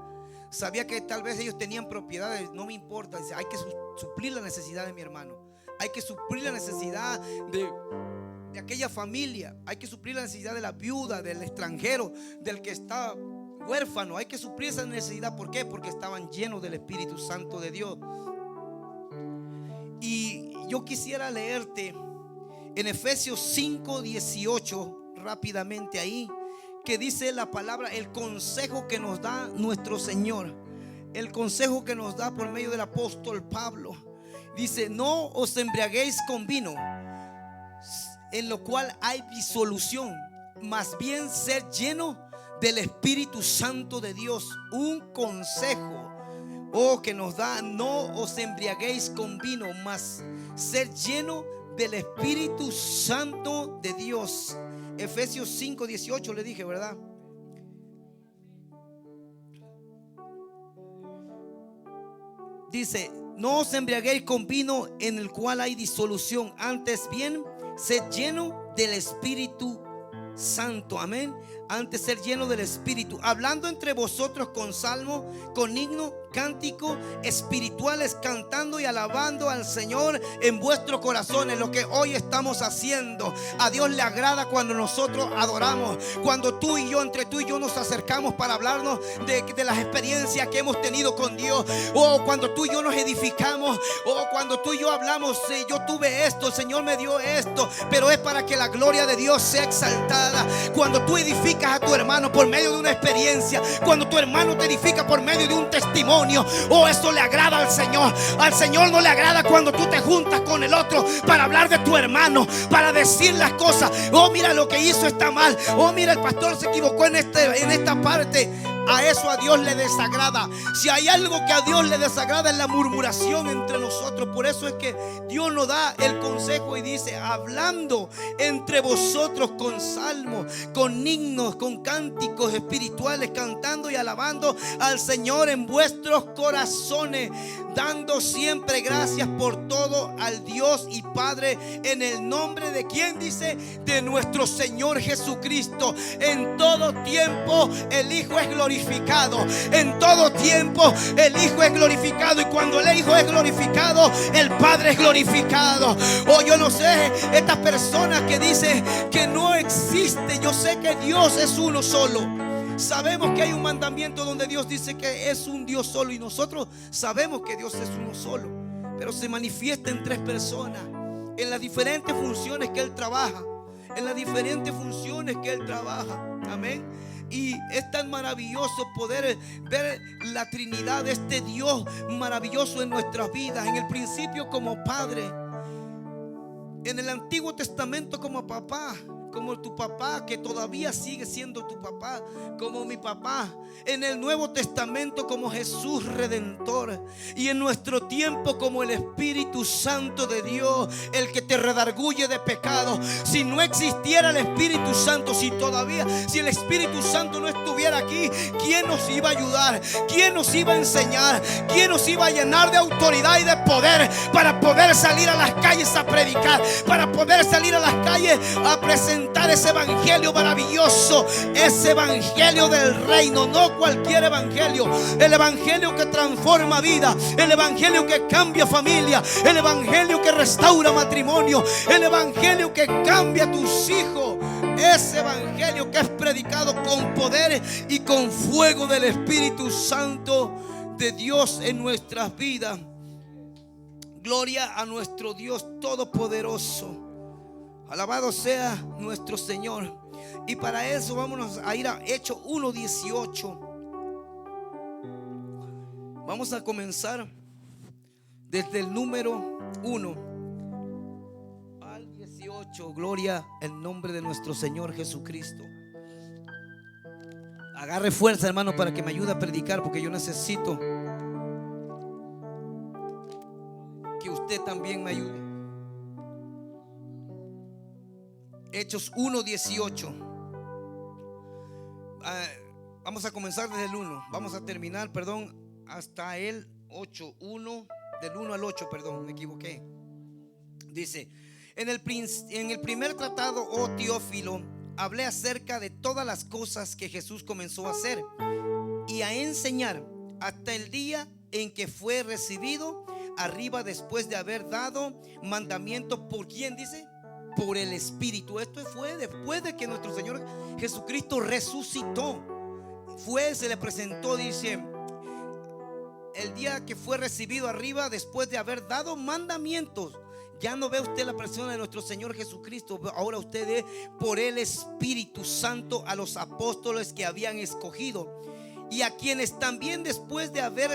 Sabía que tal vez ellos tenían propiedades. No me importa, dice, hay que suplir la necesidad de mi hermano. Hay que suplir la necesidad de aquella familia. Hay que suplir la necesidad de la viuda, del extranjero, del que está huérfano. Hay que suplir esa necesidad. ¿Por qué? Porque estaban llenos del Espíritu Santo de Dios. Y yo quisiera leerte en Efesios 5:18 rápidamente ahí, que dice la palabra, el consejo que nos da nuestro Señor, el consejo que nos da por medio del apóstol Pablo. Dice: no os embriaguéis con vino, en lo cual hay disolución, más bien ser lleno del Espíritu Santo de Dios. Un consejo que nos da: no os embriaguéis con vino, más ser lleno del Espíritu Santo de Dios. Efesios 5:18 le dije, ¿verdad? Dice: no os embriaguéis con vino en el cual hay disolución, antes bien sed lleno del Espíritu Santo. Amén. Antes ser lleno del Espíritu, hablando entre vosotros con salmo, con himno, cántico espirituales, cantando y alabando al Señor en vuestros corazones. Lo que hoy estamos haciendo, a Dios le agrada cuando nosotros adoramos, cuando tú y yo, entre tú y yo nos acercamos para hablarnos de las experiencias que hemos tenido con Dios, o cuando tú y yo nos edificamos, o cuando tú y yo hablamos: yo tuve esto, el Señor me dio esto, pero es para que la gloria de Dios sea exaltada. Cuando tú edificas a tu hermano por medio de una experiencia, cuando tu hermano te edifica por medio de un testimonio, eso le agrada al Señor. Al Señor no le agrada cuando tú te juntas con el otro para hablar de tu hermano, para decir las cosas: mira, lo que hizo está mal, mira, el pastor se equivocó en esta parte. A eso a Dios le desagrada. Si hay algo que a Dios le desagrada, es la murmuración entre nosotros. Por eso es que Dios nos da el consejo y dice: hablando entre vosotros con salmos, con himnos, con cánticos espirituales, cantando y alabando al Señor en vuestros corazones, dando siempre gracias por todo al Dios y Padre, en el nombre de ¿quién? Dice: de nuestro Señor Jesucristo. En todo tiempo el Hijo es glorificado. En todo tiempo el Hijo es glorificado, y cuando el Hijo es glorificado, el Padre es glorificado. Yo no sé, estas personas que dicen que no existe, yo sé que Dios es uno solo. Sabemos que hay un mandamiento donde Dios dice que es un Dios solo, y nosotros sabemos que Dios es uno solo, pero se manifiesta en 3 personas, en las diferentes funciones que Él trabaja, amén. Y es tan maravilloso poder ver la Trinidad de este Dios maravilloso en nuestras vidas. En el principio como Padre, en el Antiguo Testamento como papá, como tu papá, que todavía sigue siendo tu papá, como mi papá. En el Nuevo Testamento como Jesús Redentor, y en nuestro tiempo como el Espíritu Santo de Dios, el que te redarguye de pecado. Si no existiera el Espíritu Santo, si el Espíritu Santo no estuviera aquí, ¿quién nos iba a ayudar? ¿Quién nos iba a enseñar? ¿Quién nos iba a llenar de autoridad y de poder para poder salir a las calles a predicar, para poder salir a las calles a presentar ese evangelio maravilloso, ese evangelio del reino? No cualquier evangelio, el evangelio que transforma vida, el evangelio que cambia familia, el evangelio que restaura matrimonio, el evangelio que cambia a tus hijos, ese evangelio que es predicado con poder y con fuego del Espíritu Santo de Dios en nuestras vidas. Gloria a nuestro Dios todopoderoso. Alabado sea nuestro Señor. Y para eso vámonos a ir a Hechos 1:18. Vamos a comenzar desde el número 1 al 18. Gloria al nombre de nuestro Señor Jesucristo. Agarre fuerza, hermano, para que me ayude a predicar, porque yo necesito que usted también me ayude. Hechos 1:18. Vamos a comenzar desde el 1. Vamos a terminar, hasta el 8:1. Del 1 al 8, me equivoqué. Dice: en el primer tratado, oh Teófilo, hablé acerca de todas las cosas que Jesús comenzó a hacer y a enseñar hasta el día en que fue recibido arriba, después de haber dado mandamiento. ¿Por quién dice? Por el Espíritu. Esto fue después de que nuestro Señor Jesucristo resucitó. Se le presentó, dice, el día que fue recibido arriba, después de haber dado mandamientos. Ya no ve usted la persona de nuestro Señor Jesucristo, ahora usted ve por el Espíritu Santo a los apóstoles que habían escogido, y a quienes también, después de haber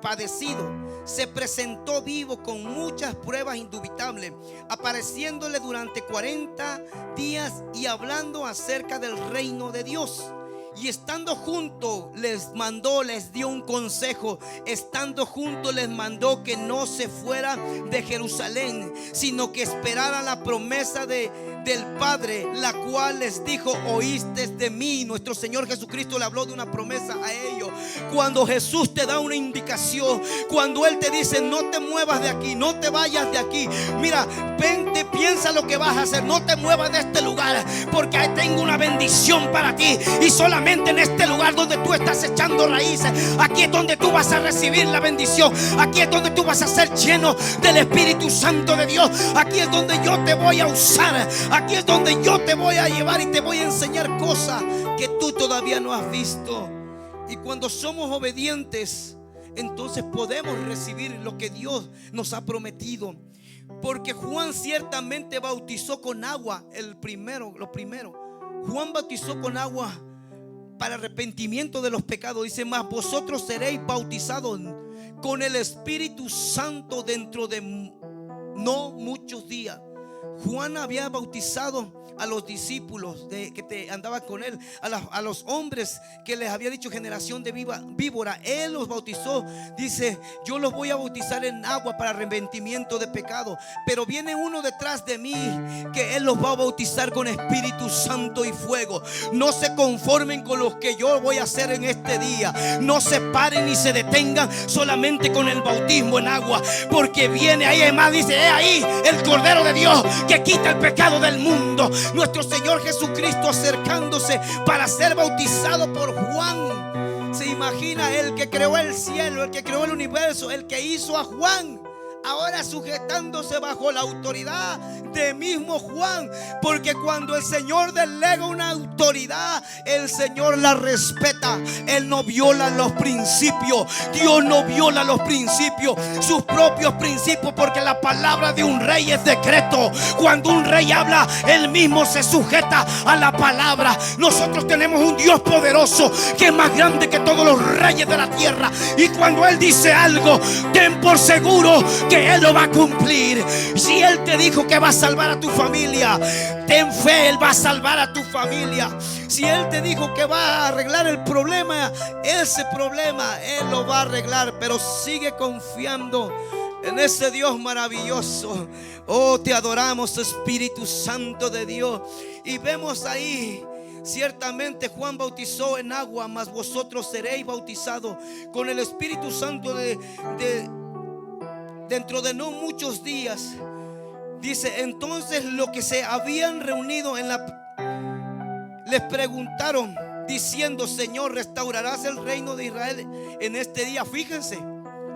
padecido, se presentó vivo con muchas pruebas indubitables, apareciéndole durante 40 días y hablando acerca del reino de Dios. Y estando juntos les dio un consejo. Estando juntos les mandó que no se fuera de Jerusalén, sino que esperaran la promesa del Padre, la cual les dijo: oíste de mí. Nuestro Señor Jesucristo le habló de una promesa a ellos. Cuando Jesús te da una indicación, cuando Él te dice: no te muevas de aquí, no te vayas de aquí, mira, vente, piensa lo que vas a hacer, no te muevas de este lugar, porque ahí tengo una bendición para ti. Y solamente en este lugar donde tú estás echando raíces, aquí es donde tú vas a recibir la bendición. Aquí es donde tú vas a ser lleno del Espíritu Santo de Dios. Aquí es donde yo te voy a usar. Aquí es donde yo te voy a llevar y te voy a enseñar cosas que tú todavía no has visto. Y cuando somos obedientes, entonces podemos recibir lo que Dios nos ha prometido. Porque Juan ciertamente bautizó con agua, lo primero. Juan bautizó con agua para arrepentimiento de los pecados. Dice: mas vosotros seréis bautizados con el Espíritu Santo dentro de no muchos días. Juan había bautizado a los discípulos que andaban con él, a los hombres que les había dicho generación de víbora. Él los bautizó. Dice: yo los voy a bautizar en agua para arrepentimiento de pecado, pero viene uno detrás de mí que Él los va a bautizar con Espíritu Santo y fuego. No se conformen con lo que yo voy a hacer en este día. No se paren ni se detengan solamente con el bautismo en agua, porque viene ahí, además dice: he ahí el Cordero de Dios que quita el pecado del mundo. Nuestro Señor Jesucristo acercándose para ser bautizado por Juan. Se imagina, el que creó el cielo, el que creó el universo, el que hizo a Juan, ahora sujetándose bajo la autoridad de mismo Juan. Porque cuando el Señor delega una autoridad, el Señor la respeta. Él no viola los principios. Dios no viola los principios, sus propios principios, porque la palabra de un rey es decreto. Cuando un rey habla, él mismo se sujeta a la palabra. Nosotros tenemos un Dios poderoso que es más grande que todos los reyes de la tierra. Y cuando Él dice algo, ten por seguro que Él lo va a cumplir. Si Él te dijo que va a salvar a tu familia, ten fe, Él va a salvar a tu familia. Si Él te dijo que va a arreglar el problema, ese problema Él lo va a arreglar. Pero sigue confiando en ese Dios maravilloso. Oh, te adoramos, Espíritu Santo de Dios. Y vemos ahí, ciertamente Juan bautizó en agua, mas vosotros seréis bautizados con el Espíritu Santo dentro de no muchos días. Dice, entonces los que se habían reunido les preguntaron diciendo, Señor, ¿restaurarás el reino de Israel en este día? Fíjense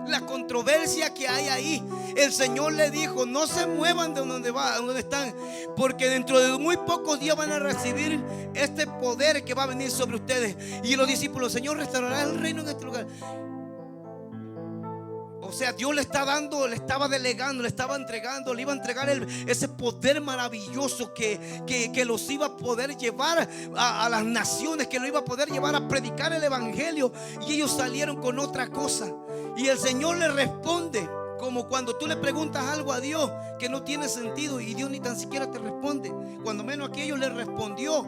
la controversia que hay ahí. El Señor le dijo, no se muevan de donde están, porque dentro de muy pocos días van a recibir este poder que va a venir sobre ustedes. Y los discípulos, Señor, ¿restaurará el reino en este lugar? O sea, Dios le está dando, le estaba delegando, le estaba entregando, le iba a entregar ese poder maravilloso que los iba a poder llevar a las naciones, que lo iba a poder llevar a predicar el evangelio. Y ellos salieron con otra cosa. Y el Señor le responde, como cuando tú le preguntas algo a Dios que no tiene sentido y Dios ni tan siquiera te responde. Cuando menos aquí ellos le respondió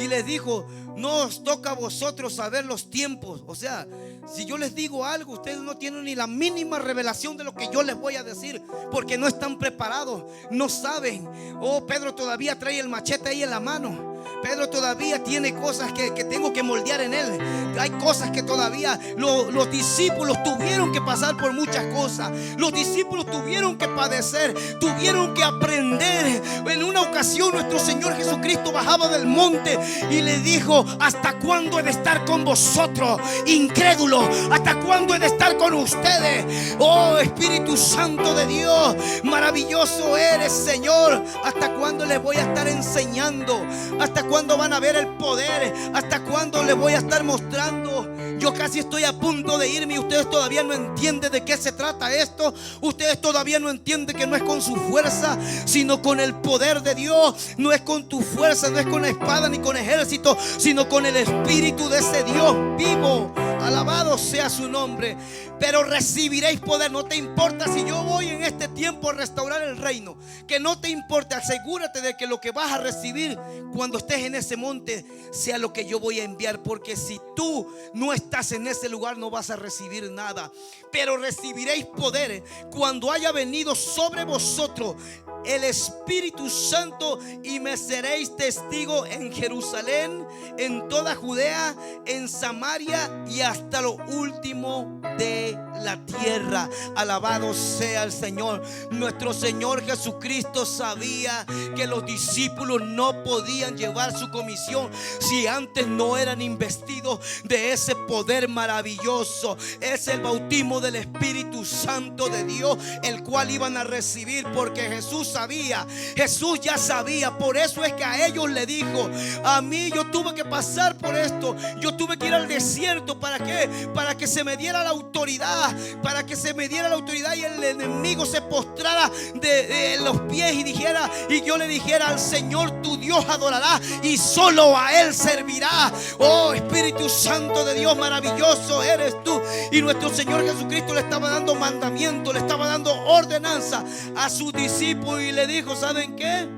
y les dijo, no os toca a vosotros saber los tiempos. O sea, si yo les digo algo, ustedes no tienen ni la mínima revelación de lo que yo les voy a decir, porque no están preparados, no saben. Oh, Pedro todavía trae el machete ahí en la mano. Pedro todavía tiene cosas que tengo que moldear en él. Hay cosas que todavía los discípulos tuvieron que pasar por muchas cosas. Los discípulos tuvieron que padecer, tuvieron que aprender. En una ocasión nuestro Señor Jesucristo bajaba del monte y le dijo, ¿hasta cuándo he de estar con vosotros, incrédulos? ¿Hasta cuándo he de estar con ustedes? Oh, Espíritu Santo de Dios, maravilloso eres, Señor. ¿Hasta cuándo les voy a estar enseñando? ¿Hasta cuándo van a ver el poder? ¿Hasta cuándo les voy a estar mostrando? Yo casi estoy a punto de irme y ustedes todavía no entienden de qué se trata esto. Ustedes todavía no entienden que no es con su fuerza, sino con el poder de Dios. No es con tu fuerza, no es con la espada ni con ejército, sino con el Espíritu de ese Dios vivo. Alabado sea su nombre. Pero recibiréis poder. No te importa si yo voy en este tiempo a restaurar el reino, que no te importe. Asegúrate de que lo que vas a recibir cuando estés en ese monte sea lo que yo voy a enviar, porque si tú no estás en ese lugar no vas a recibir nada. Pero recibiréis poder cuando haya venido sobre vosotros el Espíritu Santo, y me seréis testigo en Jerusalén, en toda Judea, en Samaria y hasta lo último de la tierra. Alabado sea el Señor. Nuestro Señor Jesucristo sabía que los discípulos no podían llevar su comisión si antes no eran investidos de ese poder maravilloso. Es el bautismo del Espíritu Santo de Dios, el cual iban a recibir, porque Jesús sabía, Jesús ya sabía. Por eso es que a ellos le dijo, a mí yo tuve que pasar por esto, yo tuve que ir al desierto. ¿Para qué? Para que se me diera la autoridad, para que se me diera la autoridad y el enemigo se postrara de los pies y dijera, y yo le dijera, al Señor tu Dios adorará y solo a Él servirá. Oh, Espíritu Santo de Dios, maravilloso eres tú. Y nuestro Señor Jesucristo le estaba dando mandamiento, le estaba dando ordenanza a sus discípulos y le dijo, ¿saben qué?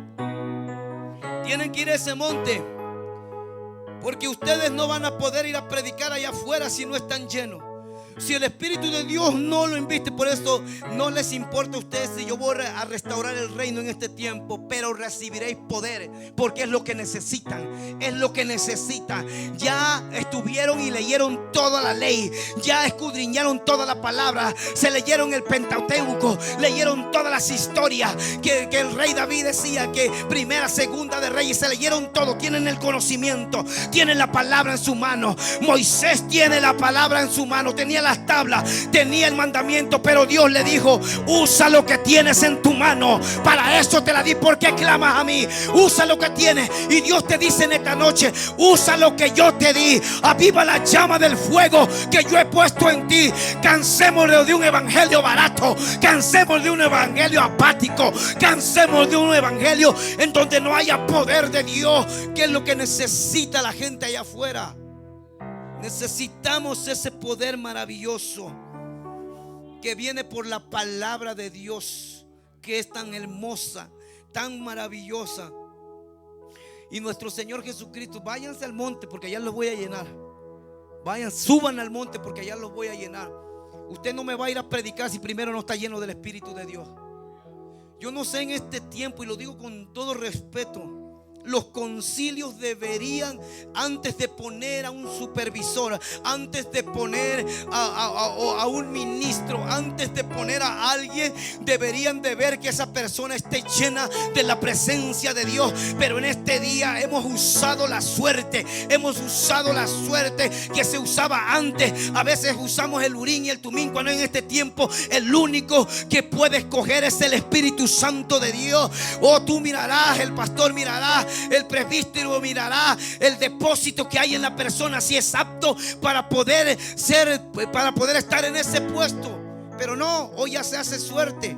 Tienen que ir a ese monte, porque ustedes no van a poder ir a predicar allá afuera si no están llenos, si el Espíritu de Dios no lo inviste. Por eso no les importa a ustedes si yo voy a restaurar el reino en este tiempo, pero recibiréis poder, porque es lo que necesitan, es lo que necesitan. Ya estuvieron y leyeron toda la ley, ya escudriñaron toda la palabra, se leyeron el Pentateuco, leyeron todas las historias que el rey David decía, que primera, segunda de Reyes, se leyeron todo, tienen el conocimiento, tienen la palabra en su mano. Moisés tiene la palabra en su mano, tenía las tablas, tenía el mandamiento, pero Dios le dijo, usa lo que tienes en tu mano, para eso te la di. ¿Por qué clamas a mí? Usa lo que tienes. Y Dios te dice en esta noche, usa lo que yo te di, aviva la llama del fuego que yo he puesto en ti. Cansemos de un evangelio barato, cansemos de un evangelio apático, cansemos de un evangelio en donde no haya poder de Dios, que es lo que necesita la gente allá afuera. Necesitamos ese poder maravilloso. que viene por la palabra de Dios, que es tan hermosa, tan maravillosa. Y nuestro Señor Jesucristo, váyanse al monte porque allá los voy a llenar. Vayan, suban al monte porque allá los voy a llenar. Usted no me va a ir a predicar si primero no está lleno del Espíritu de Dios. Yo no sé en este tiempo, y lo digo con todo respeto, los concilios deberían, antes de poner a un supervisor, antes de poner a un ministro, antes de poner a alguien, deberían de ver que esa persona esté llena de la presencia de Dios. Pero en este día hemos usado la suerte, que se usaba antes. A veces usamos el urín y el tumín, cuando en este tiempo el único que puede escoger es el Espíritu Santo de Dios. Oh, tú mirarás, el pastor mirará, el presbítero mirará el depósito que hay en la persona, si es apto para poder estar en ese puesto. Pero no, hoy ya se hace suerte.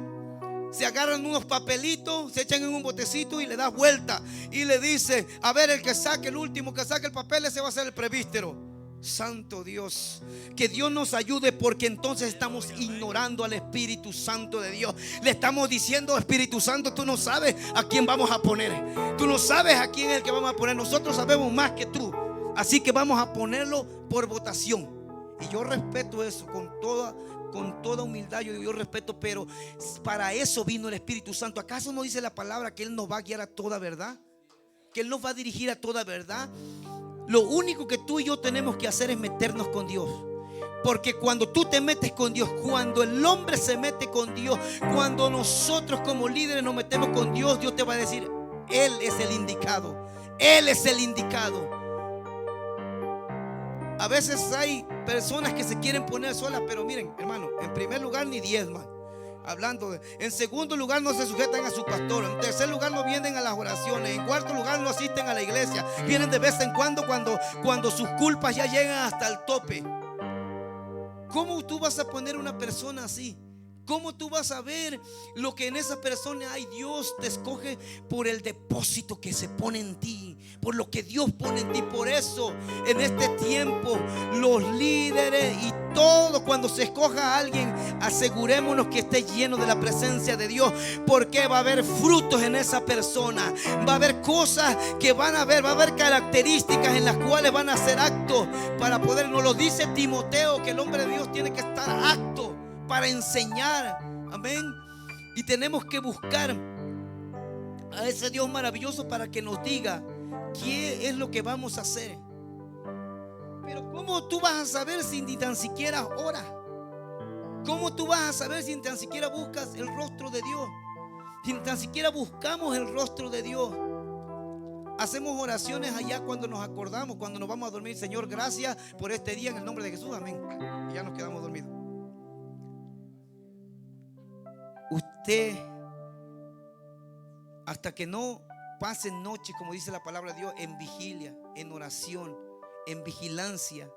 Se agarran unos papelitos, se echan en un botecito y le das vuelta y le dice: a ver, el que saque, el último que saque el papel, ese va a ser el presbítero. Santo Dios, que Dios nos ayude, porque entonces estamos ignorando al Espíritu Santo de Dios. Le estamos diciendo: Espíritu Santo, tú no sabes a quién vamos a poner, tú no sabes a quién es el que vamos a poner. Nosotros sabemos más que tú, así que vamos a ponerlo por votación. Y yo respeto eso con toda humildad. Yo respeto, pero para eso vino el Espíritu Santo. ¿Acaso no dice la palabra que Él nos va a guiar a toda verdad? Que Él nos va a dirigir a toda verdad. Lo único que tú y yo tenemos que hacer es meternos con Dios. Porque cuando tú te metes con Dios, cuando el hombre se mete con Dios, cuando nosotros como líderes nos metemos con Dios, Dios te va a decir: Él es el indicado, Él es el indicado. A veces hay personas que se quieren poner solas, pero miren, hermano, en primer lugar ni diezman. En segundo lugar no se sujetan a su pastor. En tercer lugar no vienen a las oraciones. En cuarto lugar no asisten a la iglesia. Vienen de vez en cuando sus culpas ya llegan hasta el tope. ¿Cómo tú vas a poner una persona así? ¿Cómo tú vas a ver lo que en esa persona hay? Dios te escoge por el depósito que se pone en ti, por lo que Dios pone en ti. Por eso en este tiempo los líderes y todo, cuando se escoja a alguien, asegurémonos que esté lleno de la presencia de Dios, porque va a haber frutos en esa persona. Va a haber cosas que va a haber características en las cuales van a hacer actos para poder. Nos lo dice Timoteo, que el hombre de Dios tiene que estar apto para enseñar. Amén. Y tenemos que buscar a ese Dios maravilloso para que nos diga qué es lo que vamos a hacer. Pero ¿cómo tú vas a saber si ni tan siquiera oras? ¿Cómo tú vas a saber si ni tan siquiera buscas el rostro de Dios? Si ni tan siquiera buscamos el rostro de Dios. Hacemos oraciones allá cuando nos acordamos, cuando nos vamos a dormir: Señor, gracias por este día en el nombre de Jesús, amén. Y ya nos quedamos dormidos. Usted, hasta que no pase noche, como dice la palabra de Dios, en vigilia, en oración, en vigilancia.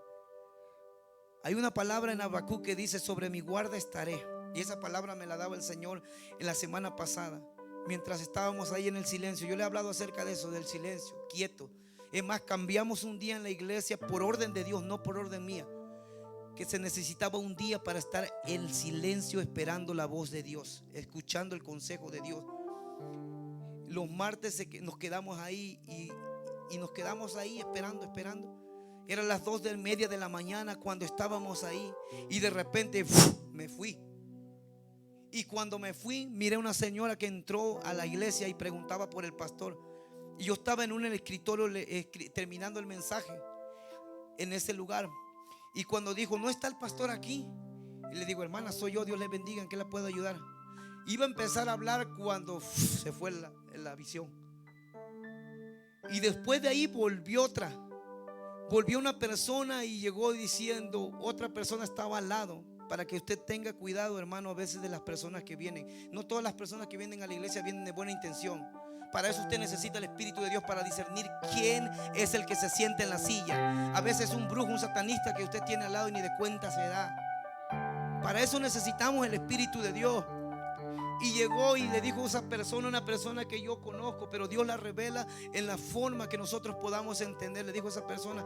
Hay una palabra en Habacuc que dice: sobre mi guarda estaré. Y esa palabra me la daba el Señor en la semana pasada, mientras estábamos ahí en el silencio. Yo le he hablado acerca de eso, del silencio, quieto. Es más, cambiamos un día en la iglesia por orden de Dios, no por orden mía, que se necesitaba un día para estar en silencio, esperando la voz de Dios, escuchando el consejo de Dios. Los martes nos quedamos ahí y nos quedamos ahí esperando. Eran las 2:30 de la mañana cuando estábamos ahí, y de repente me fui. Y cuando me fui, miré a una señora que entró a la iglesia y preguntaba por el pastor. Y yo estaba en un escritorio terminando el mensaje en ese lugar. Y cuando dijo: ¿no está el pastor aquí? Y le digo: hermana, soy yo, Dios le bendiga, ¿en qué la puedo ayudar? Iba a empezar a hablar cuando se fue la visión. Y después de ahí volvió una persona y llegó diciendo: otra persona estaba al lado. Para que usted tenga cuidado, hermano, a veces de las personas que vienen. No todas las personas que vienen a la iglesia vienen de buena intención. Para eso usted necesita el Espíritu de Dios, para discernir quién es el que se siente en la silla. A veces es un brujo, un satanista que usted tiene al lado y ni de cuenta se da. Para eso necesitamos el Espíritu de Dios. Y llegó y le dijo a esa persona, una persona que yo conozco, pero Dios la revela en la forma que nosotros podamos entender. Le dijo a esa persona: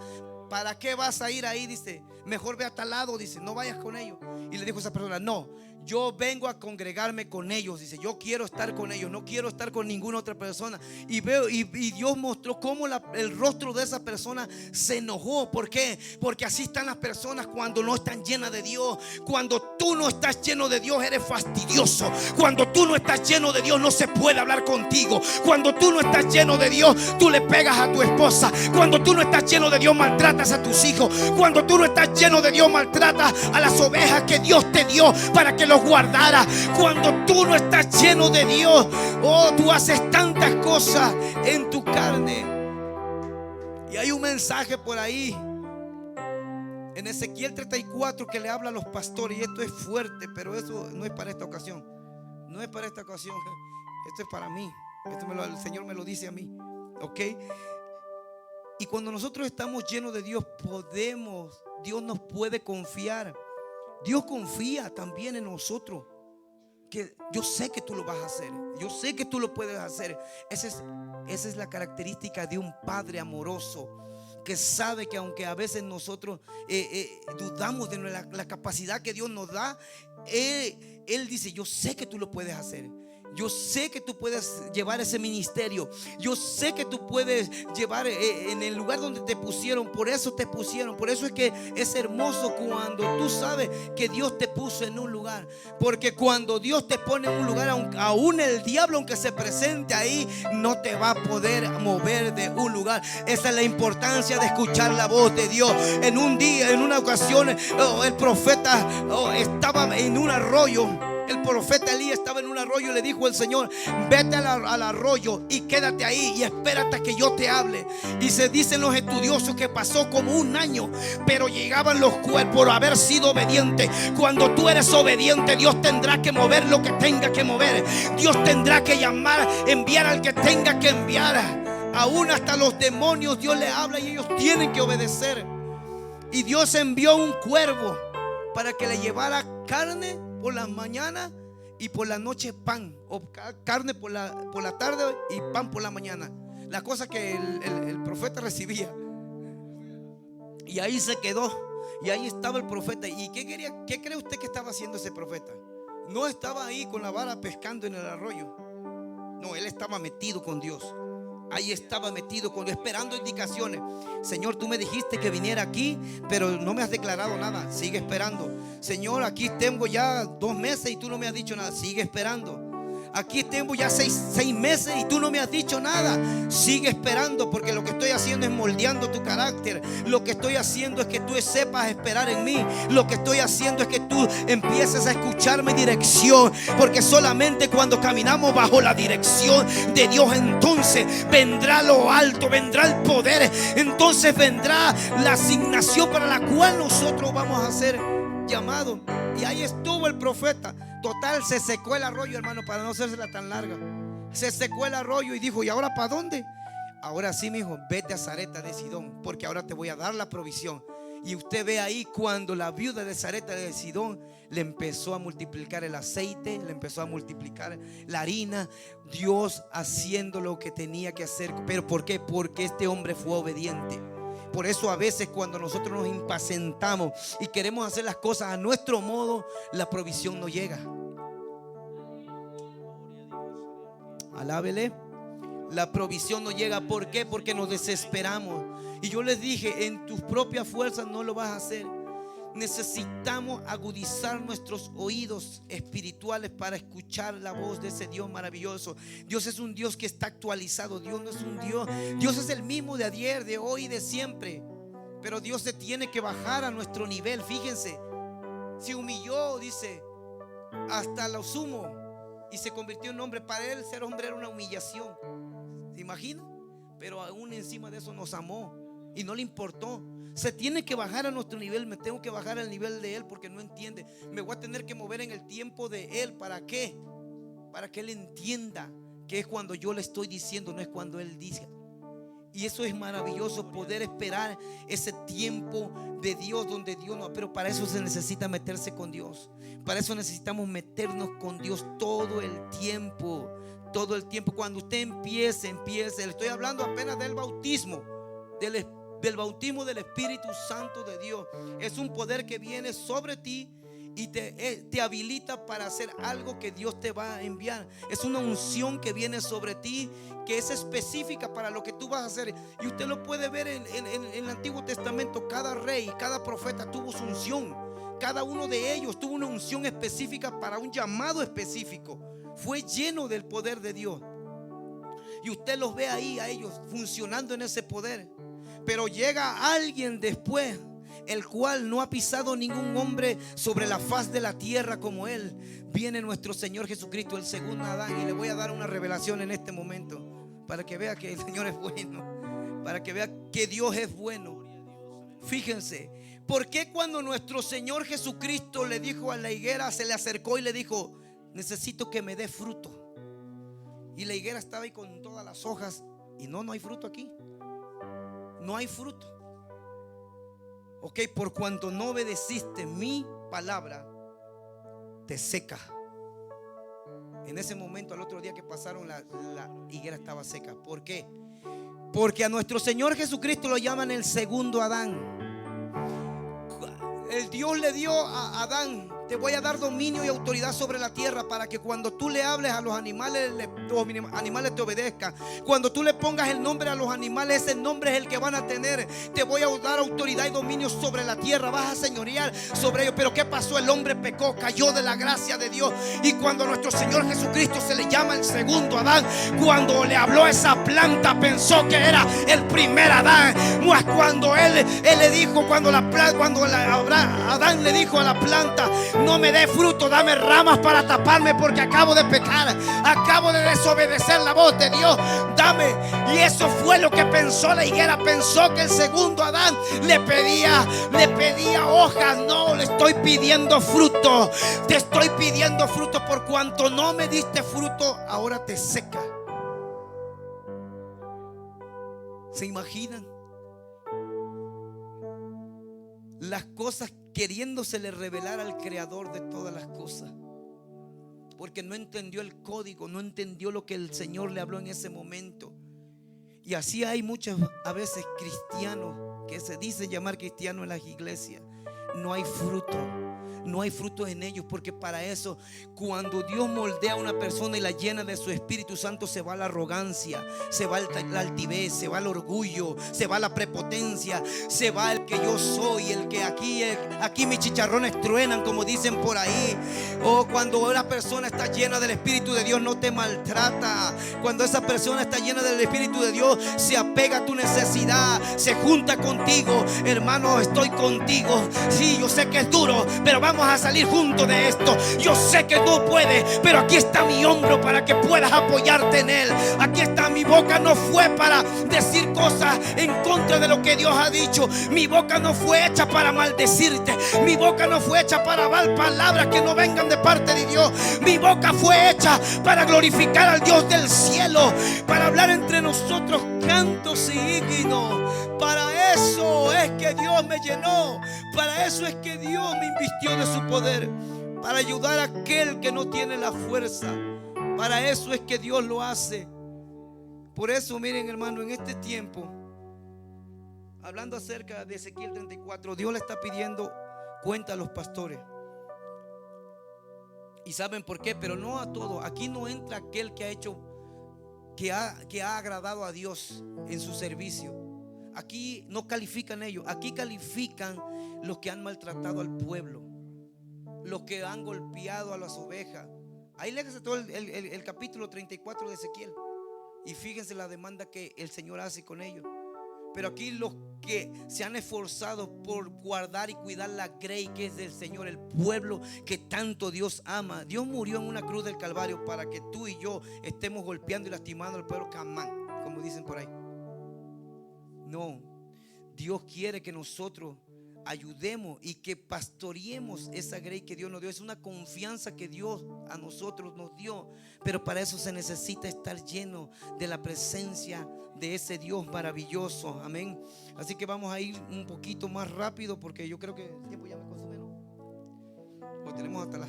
¿para qué vas a ir ahí? Dice, mejor ve a tal lado, dice, no vayas con ellos. Y le dijo a esa persona, no, yo vengo a congregarme con ellos. Dice, yo quiero estar con ellos, no quiero estar con ninguna otra persona. Y veo, y Dios mostró cómo el rostro de esa persona se enojó. ¿Por qué? Porque así están las personas cuando no están llenas de Dios. Cuando tú no estás lleno de Dios, eres fastidioso. Cuando tú no estás lleno de Dios, no se puede hablar contigo. Cuando tú no estás lleno de Dios, tú le pegas a tu esposa. Cuando tú no estás lleno de Dios, maltratas a tus hijos. Cuando tú no estás lleno de Dios, maltratas a las ovejas que Dios te dio para que los guardara. Cuando tú no estás lleno de Dios, oh, tú haces tantas cosas en tu carne. Y hay un mensaje por ahí en Ezequiel 34 que le habla a los pastores. Y esto es fuerte, pero eso no es para esta ocasión. No es para esta ocasión. Esto es para mí. El Señor me lo dice a mí. ¿Ok? Y cuando nosotros estamos llenos de Dios, Dios nos puede confiar. Dios confía también en nosotros. Que yo sé que tú lo vas a hacer. Yo sé que tú lo puedes hacer. Esa es la característica de un padre amoroso, que sabe que aunque a veces nosotros dudamos de la capacidad que Dios nos da, Él dice, yo sé que tú lo puedes hacer. Yo sé que tú puedes llevar ese ministerio. Yo sé que tú puedes llevar en el lugar donde te pusieron. Por eso te pusieron. Por eso es que es hermoso cuando tú sabes que Dios te puso en un lugar. Porque cuando Dios te pone en un lugar, aún el diablo, aunque se presente ahí, no te va a poder mover de un lugar. Esa es la importancia de escuchar la voz de Dios. En un día, en una ocasión, el profeta estaba en un arroyo. El profeta Elías estaba en un arroyo y le dijo al Señor, vete al arroyo y quédate ahí y espérate a que yo te hable. Y se dicen los estudiosos que pasó como un año, pero llegaban los cuerpos por haber sido obediente. Cuando tú eres obediente, Dios tendrá que mover lo que tenga que mover. Dios tendrá que llamar, enviar al que tenga que enviar. Aún hasta los demonios Dios le habla y ellos tienen que obedecer. Y Dios envió un cuervo para que le llevara carne por las mañanas y por la noche pan, o carne por la tarde y pan por la mañana. La cosa que el profeta recibía. Y ahí se quedó. Y ahí estaba el profeta. ¿Y qué cree usted que estaba haciendo ese profeta? No estaba ahí con la vara pescando en el arroyo. No, él estaba metido con Dios. Ahí estaba metido con Dios, esperando indicaciones. Señor, tú me dijiste que viniera aquí, pero no me has declarado nada. Sigue esperando. Señor, aquí tengo ya 2 meses y tú no me has dicho nada. Sigue esperando. Aquí tengo ya 6 meses y tú no me has dicho nada. Sigue esperando, porque lo que estoy haciendo es moldeando tu carácter. Lo que estoy haciendo es que tú sepas esperar en mí. Lo que estoy haciendo es que tú empieces a escuchar mi dirección, porque solamente cuando caminamos bajo la dirección de Dios, entonces vendrá lo alto, vendrá el poder, entonces vendrá la asignación para la cual nosotros vamos a ser llamados. Y ahí estuvo el profeta. Total, se secó el arroyo, hermano, para no hacérsela tan larga. Se secó el arroyo y dijo, ¿y ahora para dónde? Ahora sí, mi hijo, vete a Sarepta de Sidón, porque ahora te voy a dar la provisión. Y usted ve ahí cuando la viuda de Sarepta de Sidón le empezó a multiplicar el aceite, le empezó a multiplicar la harina. Dios haciendo lo que tenía que hacer. ¿Pero por qué? Porque este hombre fue obediente. Por eso a veces cuando nosotros nos impacientamos y queremos hacer las cosas a nuestro modo, la provisión no llega. Alábele. La provisión no llega. ¿Por qué? Porque nos desesperamos. Y yo les dije, en tus propias fuerzas no lo vas a hacer. Necesitamos agudizar nuestros oídos espirituales para escuchar la voz de ese Dios maravilloso. Dios es un Dios que está actualizado. Dios no es un Dios. Dios es el mismo de ayer, de hoy y de siempre. Pero Dios se tiene que bajar a nuestro nivel. Fíjense, se humilló, dice, hasta lo sumo, y se convirtió en hombre. Para él ser hombre era una humillación. ¿Se imagina? Pero aún encima de eso nos amó y no le importó. Se tiene que bajar a nuestro nivel. Me tengo que bajar al nivel de Él, porque no entiende. Me voy a tener que mover en el tiempo de Él. ¿Para qué? Para que Él entienda que es cuando yo le estoy diciendo, no es cuando Él dice. Y eso es maravilloso, poder esperar ese tiempo de Dios, donde Dios no. Pero para eso se necesita meterse con Dios. Para eso necesitamos meternos con Dios todo el tiempo. Todo el tiempo. Cuando usted empiece. Le estoy hablando apenas del bautismo, del bautismo del Espíritu Santo de Dios. Es un poder que viene sobre ti y te habilita para hacer algo que Dios te va a enviar. Es una unción que viene sobre ti, que es específica para lo que tú vas a hacer. Y usted lo puede ver en el Antiguo Testamento. Cada rey, cada profeta tuvo su unción. Cada uno de ellos tuvo una unción específica para un llamado específico. Fue lleno del poder de Dios. Y usted los ve ahí a ellos funcionando en ese poder. Pero llega alguien después, el cual no ha pisado ningún hombre sobre la faz de la tierra como él. Viene nuestro Señor Jesucristo, el segundo Adán. Y le voy a dar una revelación en este momento, para que vea que el Señor es bueno, para que vea que Dios es bueno. Fíjense, ¿por qué cuando nuestro Señor Jesucristo le dijo a la higuera, se le acercó y le dijo: necesito que me dé fruto? Y la higuera estaba ahí con todas las hojas y no hay fruto aquí. No hay fruto. Ok, por cuanto no obedeciste mi palabra, te seca. En ese momento, al otro día que pasaron, la higuera estaba seca. ¿Por qué? Porque a nuestro Señor Jesucristo lo llaman el segundo Adán. El Dios le dio a Adán: te voy a dar dominio y autoridad sobre la tierra, para que cuando tú le hables a los animales, los animales te obedezcan. Cuando tú le pongas el nombre a los animales, ese nombre es el que van a tener. Te voy a dar autoridad y dominio sobre la tierra. Vas a señorear sobre ellos. Pero ¿qué pasó? El hombre pecó, cayó de la gracia de Dios. Y cuando nuestro Señor Jesucristo se le llama el segundo Adán, cuando le habló a esa planta, pensó que era el primer Adán. Mas cuando él le dijo, cuando Adán le dijo a la planta: no me dé fruto, dame ramas para taparme, porque acabo de pecar, acabo de desobedecer la voz de Dios, dame. Y eso fue lo que pensó la higuera. Pensó que el segundo Adán le pedía hojas. No, le estoy pidiendo fruto. Te estoy pidiendo fruto. Por cuanto no me diste fruto, ahora te seca. ¿Se imaginan? Las cosas queriéndosele revelar al creador de todas las cosas, porque no entendió el código, no entendió lo que el Señor le habló en ese momento. Y así hay muchas a veces cristianos que se dicen llamar cristianos en las iglesias. No hay fruto. No hay fruto en ellos, porque para eso, cuando Dios moldea a una persona y la llena de su Espíritu Santo, se va la arrogancia, se va la altivez, se va el orgullo, se va la prepotencia, se va el que yo soy, el que aquí mis chicharrones truenan, como dicen por ahí. Cuando una persona está llena del Espíritu de Dios, no te maltrata. Cuando esa persona está llena del Espíritu de Dios, se apega a tu necesidad, se junta contigo. Hermano, estoy contigo. Sí, yo sé que es duro, pero vamos a salir juntos de esto. Yo sé que no puedes, pero aquí está mi hombro para que puedas apoyarte en él. Aquí está mi boca. No fue para decir cosas en contra de lo que Dios ha dicho. Mi boca no fue hecha para maldecirte. Mi boca no fue hecha para hablar palabras que no vengan de parte de Dios. Mi boca fue hecha para glorificar al Dios del cielo, para hablar entre nosotros cantos y himnos. Para eso es que Dios me llenó. Para eso es que Dios me invistió de su poder, para ayudar a aquel que no tiene la fuerza. Para eso es que Dios lo hace. Por eso, miren, hermano, en este tiempo, hablando acerca de Ezequiel 34, Dios le está pidiendo cuenta a los pastores. ¿Y saben por qué? Pero no a todos. Aquí no entra aquel que ha hecho, que ha agradado a Dios en su servicio. Aquí no califican ellos. Aquí califican los que han maltratado al pueblo, los que han golpeado a las ovejas. Ahí léase todo el capítulo 34 de Ezequiel y fíjense la demanda que el Señor hace con ellos. Pero aquí los que se han esforzado por guardar y cuidar la grey que es del Señor, el pueblo que tanto Dios ama. Dios murió en una cruz del Calvario para que tú y yo estemos golpeando y lastimando al pueblo camán, como dicen por ahí. No, Dios quiere que nosotros ayudemos y que pastoreemos esa grey que Dios nos dio. Es una confianza que Dios a nosotros nos dio, pero para eso se necesita estar lleno de la presencia de ese Dios maravilloso. Amén. Así que vamos a ir un poquito más rápido, porque yo creo que el tiempo ya me consume, ¿no? Lo tenemos hasta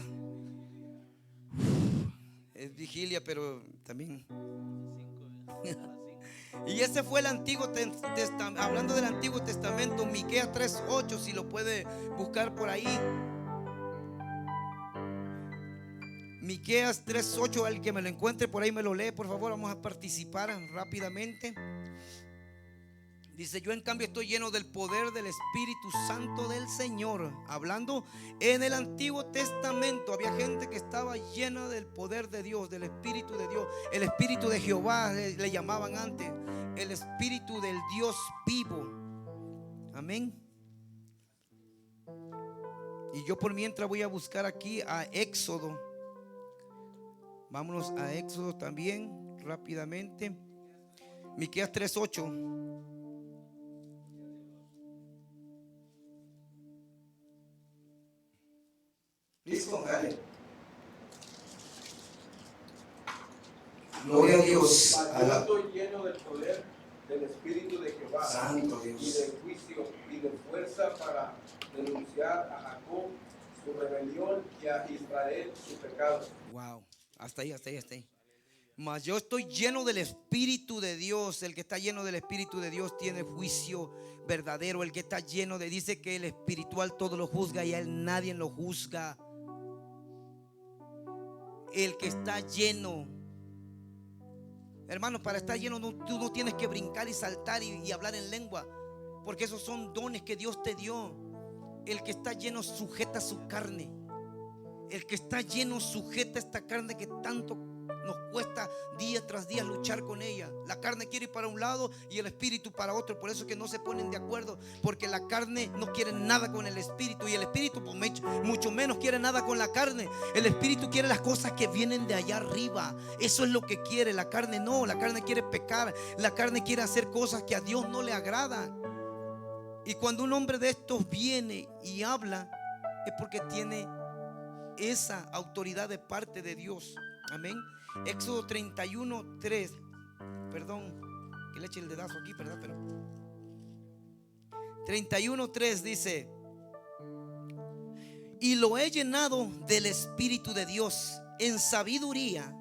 es vigilia, pero también Y ese fue el Antiguo Testamento, hablando del Antiguo Testamento, Miqueas 3:8, si lo puede buscar por ahí. Miqueas 3:8, el que me lo encuentre por ahí me lo lee, por favor. Vamos a participar rápidamente. Dice: yo en cambio estoy lleno del poder del Espíritu Santo del Señor. Hablando en el Antiguo Testamento, había gente que estaba llena del poder de Dios, del Espíritu de Dios. El Espíritu de Jehová le llamaban antes, el Espíritu del Dios vivo. Amén. Y yo por mientras voy a buscar aquí a Éxodo. Vámonos a Éxodo también rápidamente. Miqueas 3:8. Listo, dale. Gloria a Dios. Yo estoy lleno del poder del Espíritu de Jehová, Santo Dios, y de juicio y de fuerza para denunciar a Jacob su rebelión y a Israel su pecado. Wow, hasta ahí. Mas yo estoy lleno del Espíritu de Dios. El que está lleno del Espíritu de Dios tiene juicio verdadero. El que está lleno dice que el espiritual todo lo juzga y a él nadie lo juzga. El que está lleno, hermano, para estar lleno tú no tienes que brincar y saltar y hablar en lengua, porque esos son dones que Dios te dio. El que está lleno sujeta su carne. El que está lleno sujeta esta carne que tanto nos cuesta día tras día luchar con ella. La carne quiere ir para un lado y el espíritu para otro. Por eso es que no se ponen de acuerdo, porque la carne no quiere nada con el espíritu, y el espíritu mucho menos quiere nada con la carne. El espíritu quiere las cosas que vienen de allá arriba. Eso es lo que quiere. La carne no. La carne quiere pecar. La carne quiere hacer cosas que a Dios no le agradan. Y cuando un hombre de estos viene y habla, es porque tiene esa autoridad de parte de Dios. Amén. Éxodo 31:3. Perdón que le eche el dedazo aquí, ¿verdad? Pero 31:3 dice: y lo he llenado del Espíritu de Dios, en sabiduría,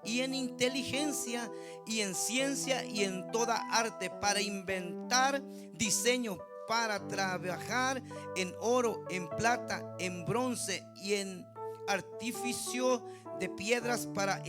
y en inteligencia, y en ciencia, y en toda arte, para inventar diseños, para trabajar en oro, en plata, en bronce, y en artificio de piedras, para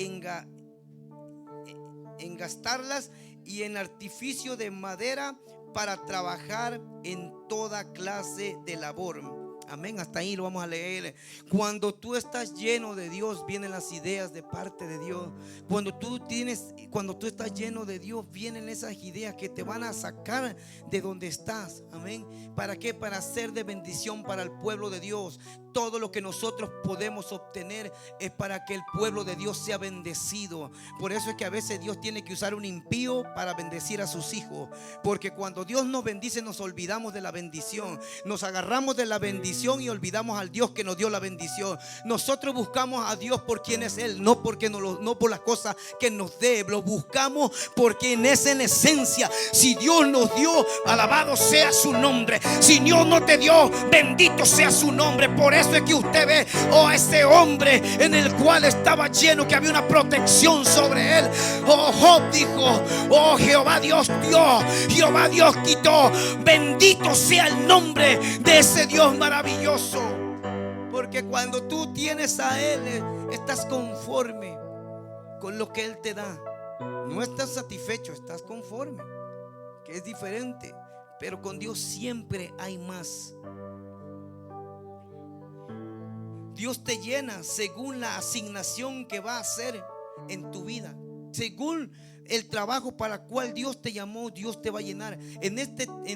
engastarlas, y en artificio de madera, para trabajar en toda clase de labor. Amén, hasta ahí lo vamos a leer. Cuando tú estás lleno de Dios, vienen las ideas de parte de Dios. Cuando tú estás lleno de Dios, vienen esas ideas que te van a sacar de donde estás. Amén. ¿Para qué? Para ser de bendición para el pueblo de Dios. Todo lo que nosotros podemos obtener es para que el pueblo de Dios sea bendecido. Por eso es que a veces Dios tiene que usar un impío para bendecir a sus hijos. Porque cuando Dios nos bendice, nos olvidamos de la bendición. Nos agarramos de la bendición y olvidamos al Dios que nos dio la bendición. Nosotros buscamos a Dios por quien es Él, no por las cosas que nos dé. Lo buscamos porque en esencia, si Dios nos dio, alabado sea su nombre. Si Dios no te dio, bendito sea su nombre. Por eso es que usted ve, ese hombre en el cual estaba lleno, que había una protección sobre él. Job dijo: Jehová Dios dio, Jehová Dios quitó. Bendito sea el nombre de ese Dios maravilloso. Porque cuando tú tienes a Él, estás conforme con lo que Él te da. No estás satisfecho, estás conforme, que es diferente. Pero con Dios siempre hay más. Dios te llena según la asignación que va a hacer en tu vida. Según el trabajo para el cual Dios te llamó, Dios te va a llenar. En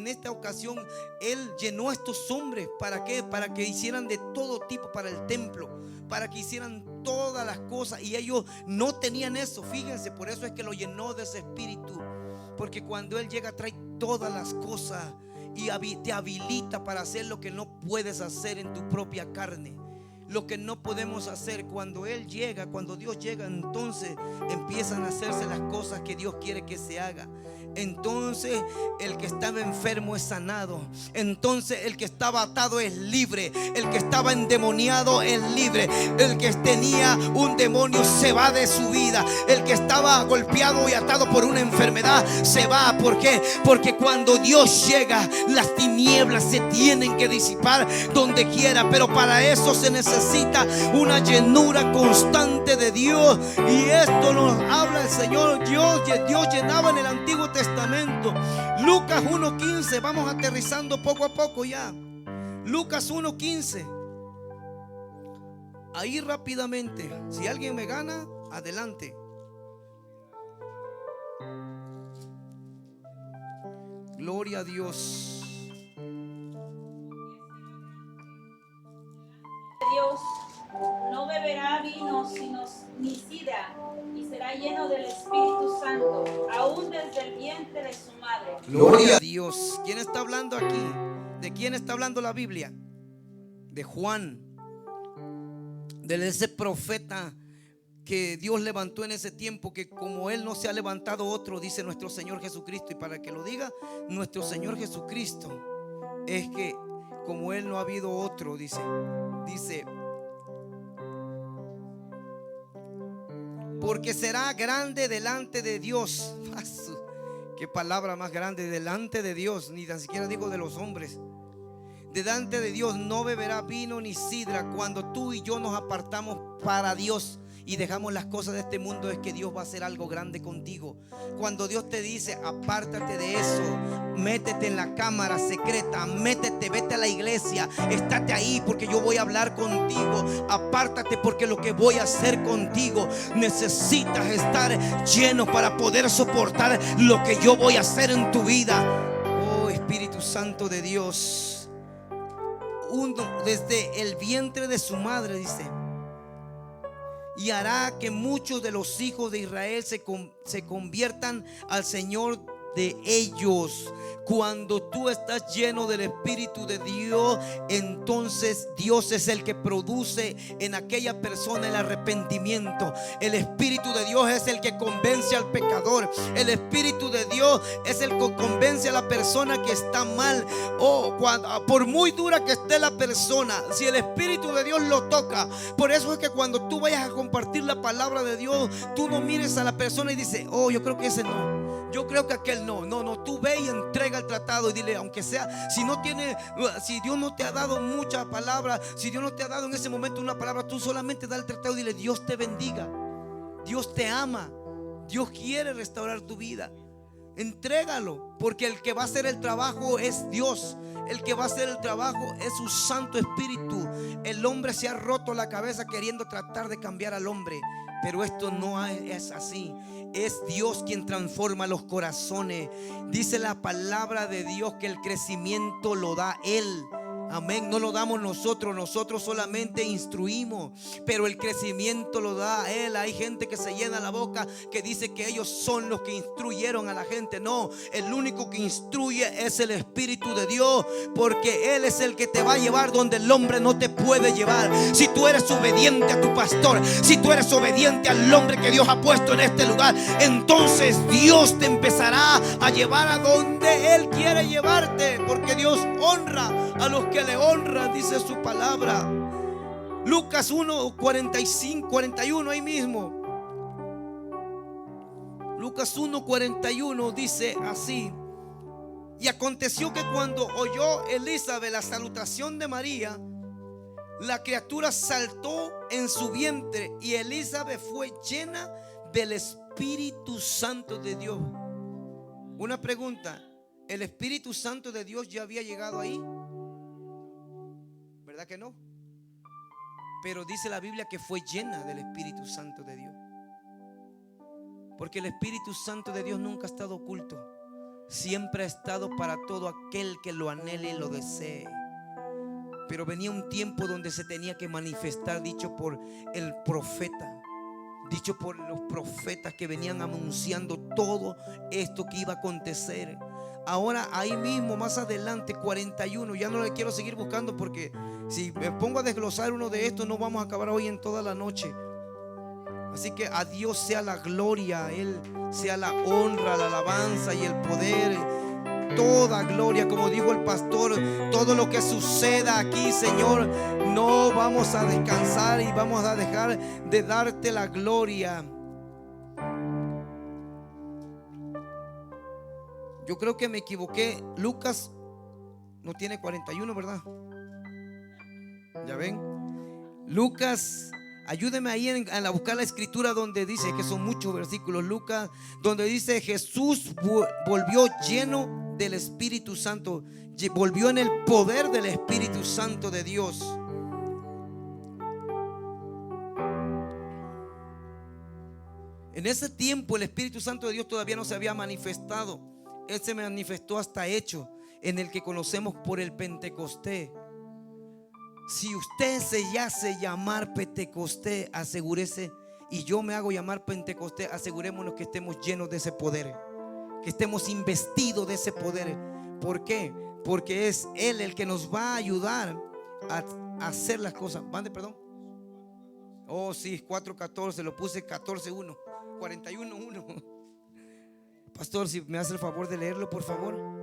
esta ocasión Él llenó a estos hombres. ¿Para qué? Para que hicieran de todo tipo para el templo, para que hicieran todas las cosas, y ellos no tenían eso. Fíjense, por eso es que lo llenó de ese espíritu, porque cuando Él llega trae todas las cosas y te habilita para hacer lo que no puedes hacer en tu propia carne. Lo que no podemos hacer, cuando Él llega, cuando Dios llega, entonces empiezan a hacerse las cosas que Dios quiere que se haga. entonces el que estaba enfermo es sanado. Entonces el que estaba atado es libre. El que estaba endemoniado es libre. El que tenía un demonio se va de su vida. El que estaba golpeado y atado por una enfermedad se va. ¿Por qué? Porque cuando Dios llega, las tinieblas se tienen que disipar donde quiera. Pero para eso se necesita una llenura constante de Dios. Y esto nos habla el Señor. Dios llenaba en el Antiguo Testamento. Lucas 1:15. Vamos aterrizando poco a poco ya. Lucas 1:15. Ahí rápidamente. Si alguien me gana, adelante. Gloria a Dios. Dios no beberá vino ni sidra, y será lleno del Espíritu Santo, aún desde el vientre de su madre. Gloria a Dios. ¿Quién está hablando aquí? ¿De quién está hablando la Biblia? De Juan, de ese profeta que Dios levantó en ese tiempo, que como él no se ha levantado otro, dice nuestro Señor Jesucristo. Y para que lo diga nuestro Señor Jesucristo, es que como él no ha habido otro, dice, porque será grande delante de Dios. Qué palabra más grande, delante de Dios. Ni tan siquiera digo de los hombres. Delante de Dios no beberá vino ni sidra. Cuando tú y yo nos apartamos para Dios y dejamos las cosas de este mundo, es que Dios va a hacer algo grande contigo. Cuando Dios te dice apártate de eso, métete en la cámara secreta, vete a la iglesia, estate ahí porque yo voy a hablar contigo. Apártate porque lo que voy a hacer contigo, necesitas estar lleno para poder soportar lo que yo voy a hacer en tu vida. Oh Espíritu Santo de Dios. Uno desde el vientre de su madre, dice, y hará que muchos de los hijos de Israel se conviertan al Señor de ellos. Cuando tú estás lleno del Espíritu de Dios, entonces Dios es el que produce en aquella persona el arrepentimiento. El Espíritu de Dios es el que convence al pecador. El Espíritu de Dios es el que convence a la persona que está mal. Por muy dura que esté la persona, si el Espíritu de Dios lo toca. Por eso es que cuando tú vayas a compartir la palabra de Dios, tú no mires a la persona y dices, oh, yo creo que ese no, yo creo que aquel no. No, tú ve y entrega el tratado y dile, aunque sea, si Dios no te ha dado mucha palabra, si Dios no te ha dado en ese momento una palabra, tú solamente da el tratado y dile, Dios te bendiga, Dios te ama, Dios quiere restaurar tu vida. Entrégalo, porque el que va a hacer el trabajo es Dios. El que va a hacer el trabajo es su Santo Espíritu. El hombre se ha roto la cabeza queriendo tratar de cambiar al hombre, pero esto no es así. Es Dios quien transforma los corazones. Dice la palabra de Dios que el crecimiento lo da Él. Amén, no lo damos nosotros solamente instruimos, pero el crecimiento lo da Él. Hay gente que se llena la boca que dice que ellos son los que instruyeron a la gente. No, el único que instruye es el Espíritu de Dios, porque Él es el que te va a llevar donde el hombre no te puede llevar. Si tú eres obediente a tu pastor, si tú eres obediente al hombre que Dios ha puesto en este lugar, entonces Dios te empezará a llevar a donde Él quiere llevarte, porque Dios honra a los que le honran, dice su palabra. Lucas 1:45, 41, ahí mismo. Lucas 1:41 dice así: y aconteció que cuando oyó Elizabeth la salutación de María, la criatura saltó en su vientre, y Elizabeth fue llena del Espíritu Santo de Dios. Una pregunta: ¿el Espíritu Santo de Dios ya había llegado ahí? ¿Verdad que no? Pero dice la Biblia que fue llena del Espíritu Santo de Dios, porque el Espíritu Santo de Dios nunca ha estado oculto. Siempre ha estado para todo aquel que lo anhele y lo desee. Pero venía un tiempo donde se tenía que manifestar, dicho por el profeta, dicho por los profetas que venían anunciando todo esto que iba a acontecer. Ahora ahí mismo, más adelante, 41, ya no le quiero seguir buscando, porque si me pongo a desglosar uno de estos no vamos a acabar hoy en toda la noche. Así que a Dios sea la gloria, a Él sea la honra, la alabanza y el poder. Toda gloria, como dijo el pastor, todo lo que suceda aquí, Señor, no vamos a descansar y vamos a dejar de darte la gloria. Yo creo que me equivoqué. Lucas no tiene 41, ¿verdad? ¿Ya ven? Lucas, ayúdeme ahí a buscar la escritura donde dice, que son muchos versículos, Lucas, donde dice Jesús volvió lleno del Espíritu Santo, volvió en el poder del Espíritu Santo de Dios. En ese tiempo el Espíritu Santo de Dios todavía no se había manifestado. Él se manifestó hasta hecho, en el que conocemos por el Pentecostés. Si usted se hace llamar Pentecostés, asegúrese, y yo me hago llamar Pentecostés, asegurémonos que estemos llenos de ese poder, que estemos investidos de ese poder. ¿Por qué? Porque es Él el que nos va a ayudar a hacer las cosas. ¿Mande, perdón? Oh, sí, 4:14, lo puse 14:1, 41:1. Pastor, si me hace el favor de leerlo, por favor.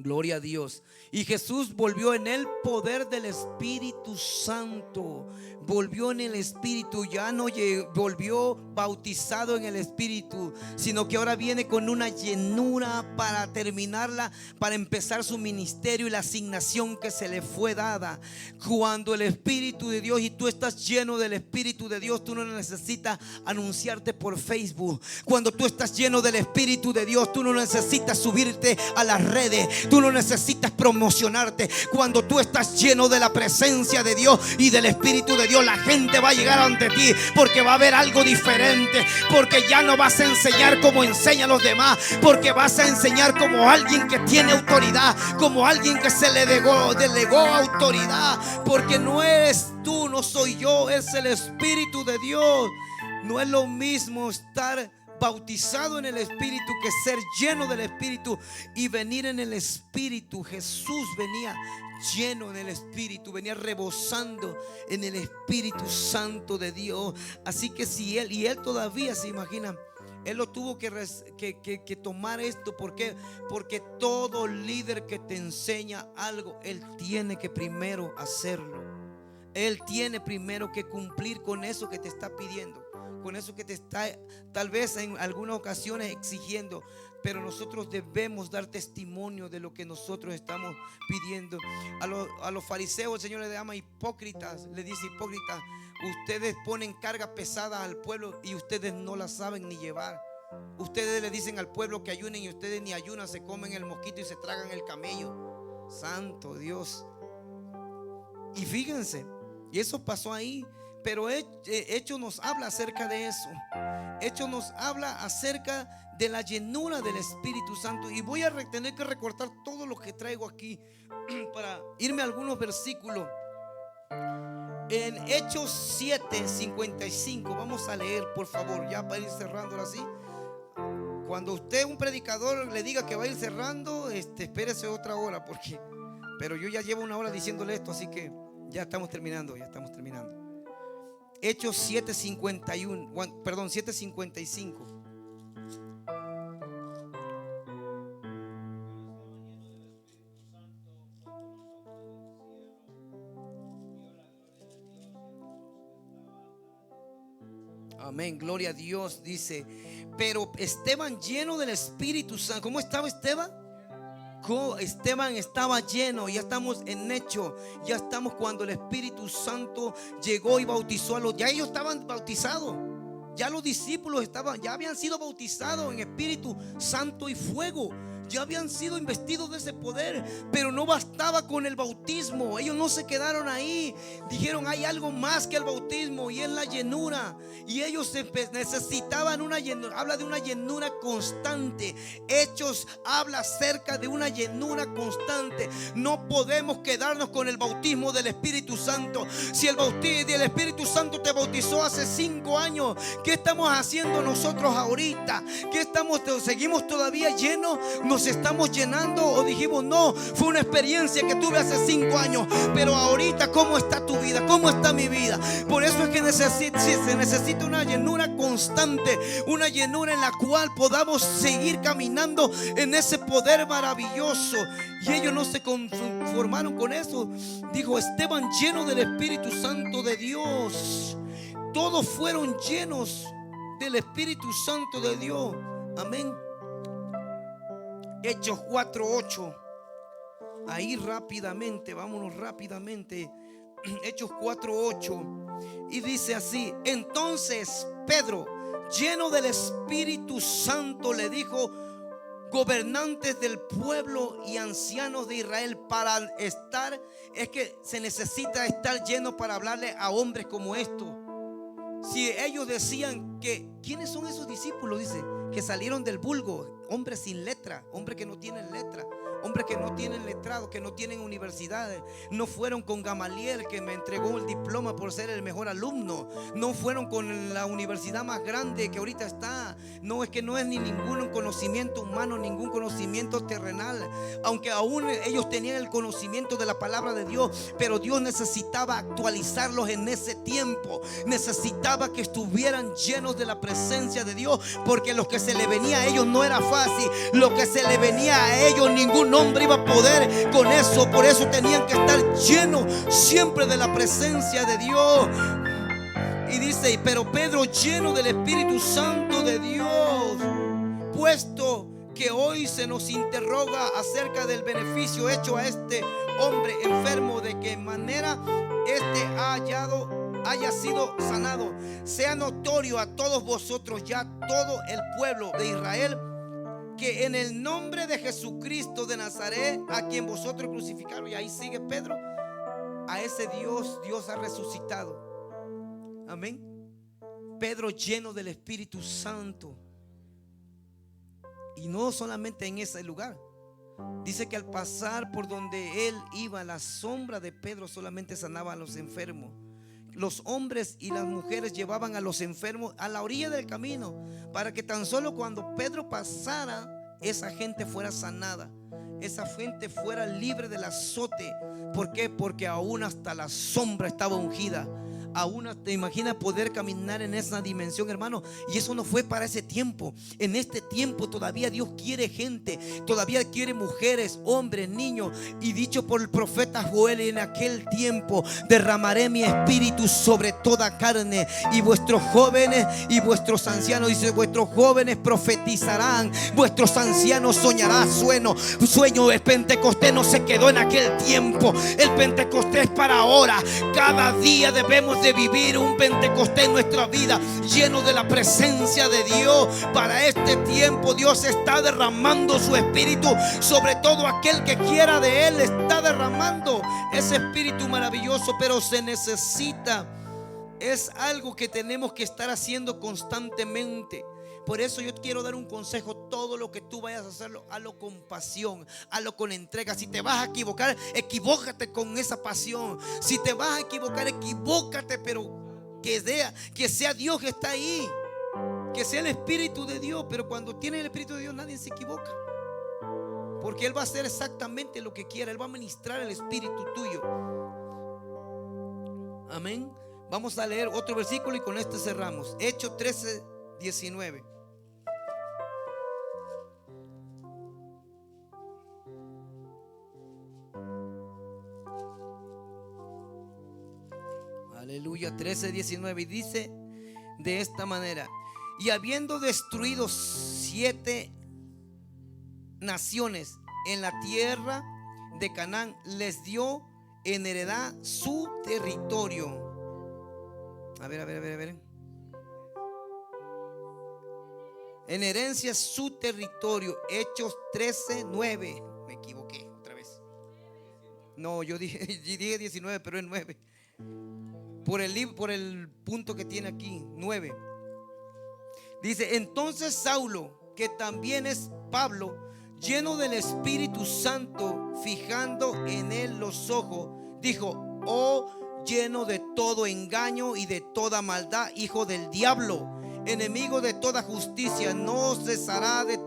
Gloria a Dios. Y Jesús volvió en el poder del Espíritu Santo. Volvió en el Espíritu. Ya no volvió bautizado en el Espíritu, sino que ahora viene con una llenura para terminarla, para empezar su ministerio y la asignación que se le fue dada. Cuando el Espíritu de Dios, y tú estás lleno del Espíritu de Dios, tú no necesitas anunciarte por Facebook. Cuando tú estás lleno del Espíritu de Dios, tú no necesitas subirte a las redes. Tú no necesitas promocionarte. Cuando tú estás lleno de la presencia de Dios y del Espíritu de Dios, la gente va a llegar ante ti, porque va a haber algo diferente. Porque ya no vas a enseñar como enseñan los demás, porque vas a enseñar como alguien que tiene autoridad, como alguien que se le delegó autoridad. Porque no eres tú, no soy yo, es el Espíritu de Dios. No es lo mismo estar bautizado en el Espíritu que ser lleno del Espíritu y venir en el Espíritu. Jesús venía lleno en el Espíritu, venía rebosando en el Espíritu Santo de Dios. Así que si él, y él todavía se imagina, él lo tuvo que tomar esto. ¿Por qué? Porque todo líder que te enseña algo, él tiene que primero hacerlo. Él tiene primero que cumplir con eso que te está pidiendo, con eso que te está tal vez en algunas ocasiones exigiendo. Pero nosotros debemos dar testimonio de lo que nosotros estamos pidiendo. A los fariseos el Señor le llama hipócritas. Le dice: hipócritas, ustedes ponen carga pesada al pueblo y ustedes no la saben ni llevar. Ustedes le dicen al pueblo que ayunen y ustedes ni ayunan, se comen el mosquito y se tragan el camello. Santo Dios. Y fíjense, y eso pasó ahí. Pero Hechos nos habla acerca de eso. Hechos nos habla acerca de la llenura del Espíritu Santo. Y voy a tener que recortar todo lo que traigo aquí para irme a algunos versículos. En Hechos 7:55, vamos a leer, por favor, ya para ir cerrando así. Cuando usted, un predicador, le diga que va a ir cerrando, espérese otra hora, pero yo ya llevo una hora diciéndole esto, así que ya estamos terminando. Hechos 7:55. Amén, gloria a Dios. Dice: pero Esteban, lleno del Espíritu Santo. ¿Cómo estaba Esteban? Esteban estaba lleno. Ya estamos en hecho. Ya estamos cuando el Espíritu Santo llegó y bautizó a los. Ya ellos estaban bautizados. Ya los discípulos ya habían sido bautizados en Espíritu Santo y fuego. Ya habían sido investidos de ese poder. Pero no bastaba con el bautismo. Ellos no se quedaron ahí. Dijeron: hay algo más que el bautismo, y es la llenura. Y ellos necesitaban una llenura. Habla de una llenura constante. Hechos habla acerca de una llenura constante. No podemos quedarnos con el bautismo del Espíritu Santo. Si el Espíritu Santo te bautizó hace 5 años, ¿qué estamos haciendo nosotros ahorita? ¿Qué seguimos todavía llenos? nos estamos llenando o dijimos, no, fue una experiencia que tuve hace 5 años, pero ahorita ¿cómo está tu vida? ¿Cómo está mi vida? Por eso es que se necesita una llenura constante, una llenura en la cual podamos seguir caminando en ese poder maravilloso. Y ellos no se conformaron con eso. Dijo Esteban, lleno del Espíritu Santo de Dios. Todos fueron llenos del Espíritu Santo de Dios. Amén. Hechos 4:8. Ahí rápidamente, vámonos rápidamente. Hechos 4:8. Y dice así: entonces Pedro, lleno del Espíritu Santo, le dijo: gobernantes del pueblo y ancianos de Israel, para estar, es que se necesita estar lleno para hablarle a hombres como estos. Si ellos decían que, ¿quiénes son esos discípulos? Dice, que salieron del vulgo, hombres sin letra, hombres que no tienen letra, hombres que no tienen letrado, que no tienen universidades. No fueron con Gamaliel, que me entregó el diploma por ser el mejor alumno. No fueron con la universidad más grande que ahorita está. No, es que no es ni ningún conocimiento humano, ningún conocimiento terrenal. Aunque aún ellos tenían el conocimiento de la palabra de Dios, pero Dios necesitaba actualizarlos en ese tiempo. Necesitaba que estuvieran llenos de la presencia de Dios, porque lo que se le venía a ellos no era fácil. Lo que se le venía a ellos, ningún hombre iba a poder con eso. Por eso tenían que estar llenos siempre de la presencia de Dios. Y dice, pero Pedro, lleno del Espíritu Santo de Dios, puesto que hoy se nos interroga acerca del beneficio hecho a este hombre enfermo, de qué manera haya sido sanado, sea notorio a todos vosotros, ya todo el pueblo de Israel, que en el nombre de Jesucristo de Nazaret, a quien vosotros crucificaron. Y ahí sigue Pedro. A ese Dios ha resucitado. Amén. Pedro lleno del Espíritu Santo. Y no solamente en ese lugar. Dice que al pasar por donde él iba, la sombra de Pedro solamente sanaba a los enfermos. Los hombres y las mujeres llevaban a los enfermos a la orilla del camino, para que tan solo cuando Pedro pasara, esa gente fuera sanada, esa gente fuera libre del azote. ¿Por qué? Porque aún hasta la sombra estaba ungida. Aún te imaginas poder caminar en esa dimensión, hermano. Y eso no fue para ese tiempo. En este tiempo todavía Dios quiere gente, todavía quiere mujeres, hombres, niños. Y dicho por el profeta Joel, en aquel tiempo derramaré mi espíritu sobre toda carne, y vuestros jóvenes y vuestros ancianos, dice, vuestros jóvenes profetizarán, vuestros ancianos soñarán sueño. El Pentecostés no se quedó en aquel tiempo. El Pentecostés es para ahora. Cada día debemos de vivir un Pentecostés en nuestra vida, lleno de la presencia de Dios. Para este tiempo Dios está derramando su espíritu sobre todo aquel que quiera de Él. Está derramando ese espíritu maravilloso, pero se necesita, es algo que tenemos que estar haciendo constantemente. Por eso yo quiero dar un consejo: todo lo que tú vayas a hacerlo, hazlo con pasión, hazlo con entrega. Si te vas a equivocar, equivócate con esa pasión. Si te vas a equivocar, equivócate, pero que sea Dios que está ahí, que sea el Espíritu de Dios. Pero cuando tienes el Espíritu de Dios, nadie se equivoca, porque Él va a hacer exactamente lo que quiera. Él va a ministrar el Espíritu tuyo. Amén. Vamos a leer otro versículo y con este cerramos. Hechos 13:19. Aleluya. 13:19. Y dice de esta manera: y habiendo destruido 7 naciones en la tierra de Canaán, les dio en heredad su territorio. A ver. En herencia su territorio. Hechos 13:9. Me equivoqué otra vez. No, yo dije 19, pero es 9. Por el punto que tiene aquí, 9. Dice: entonces Saulo, que también es Pablo, lleno del Espíritu Santo, fijando en él los ojos, dijo: oh, lleno de todo engaño y de toda maldad, hijo del diablo, enemigo de toda justicia, no cesará de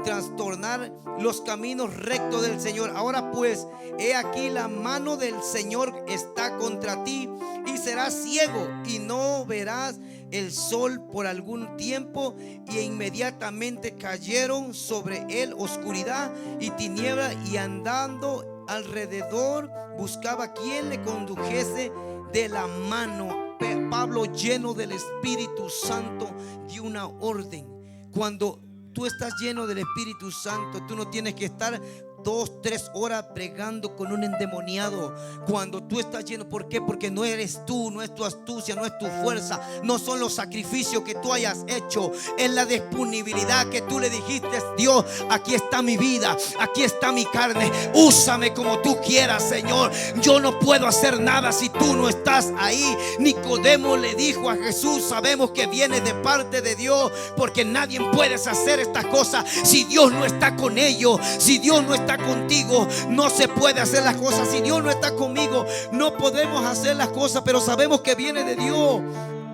trastornar los caminos rectos del Señor. Ahora pues, he aquí la mano del Señor está contra ti, y serás ciego y no verás el sol por algún tiempo. Y inmediatamente cayeron sobre él oscuridad y tiniebla, y andando alrededor buscaba quien le condujese de la mano. Pablo, lleno del Espíritu Santo, dio una orden. Cuando tú estás lleno del Espíritu Santo, tú no tienes que estar 2, 3 horas pregando con un endemoniado. Cuando tú estás lleno, ¿por qué? Porque no eres tú, no es tu astucia, no es tu fuerza, no son los sacrificios que tú hayas hecho, es la disponibilidad que tú le dijiste: Dios, aquí está mi vida, aquí está mi carne, úsame como tú quieras, Señor. Yo no puedo hacer nada si tú no estás ahí. Nicodemo le dijo a Jesús: sabemos que viene de parte de Dios, porque nadie puede hacer estas cosas si Dios no está con ellos. Si Dios no está contigo, no se puede hacer las cosas. Si Dios no está conmigo, no podemos hacer las cosas. Pero sabemos que viene de Dios,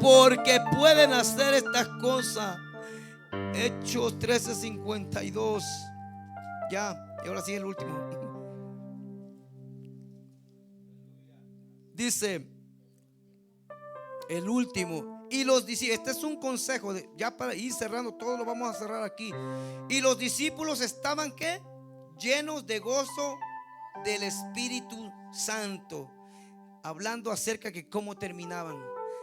porque pueden hacer estas cosas. Hechos 13:52. Ya, y ahora sí el último. Dice el último: y los discípulos, este es un consejo ya para ir cerrando, todo lo vamos a cerrar aquí. Y los discípulos estaban, ¿qué? Llenos de gozo del Espíritu Santo. Hablando acerca de cómo terminaban.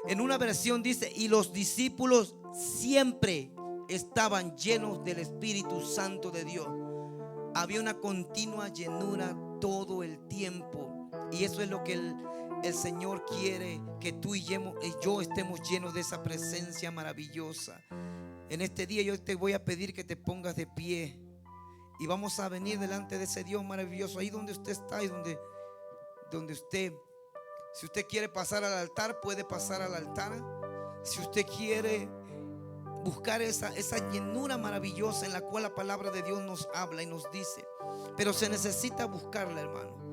En una versión dice: y los discípulos siempre estaban llenos del Espíritu Santo de Dios. Había una continua llenura todo el tiempo. Y eso es lo que el Señor quiere, que tú y yo estemos llenos de esa presencia maravillosa. En este día yo te voy a pedir que te pongas de pie, y vamos a venir delante de ese Dios maravilloso. Ahí donde usted está y donde usted, si usted quiere pasar al altar, puede pasar al altar. Si usted quiere buscar esa llenura maravillosa en la cual la palabra de Dios nos habla y nos dice, pero se necesita buscarla, hermano.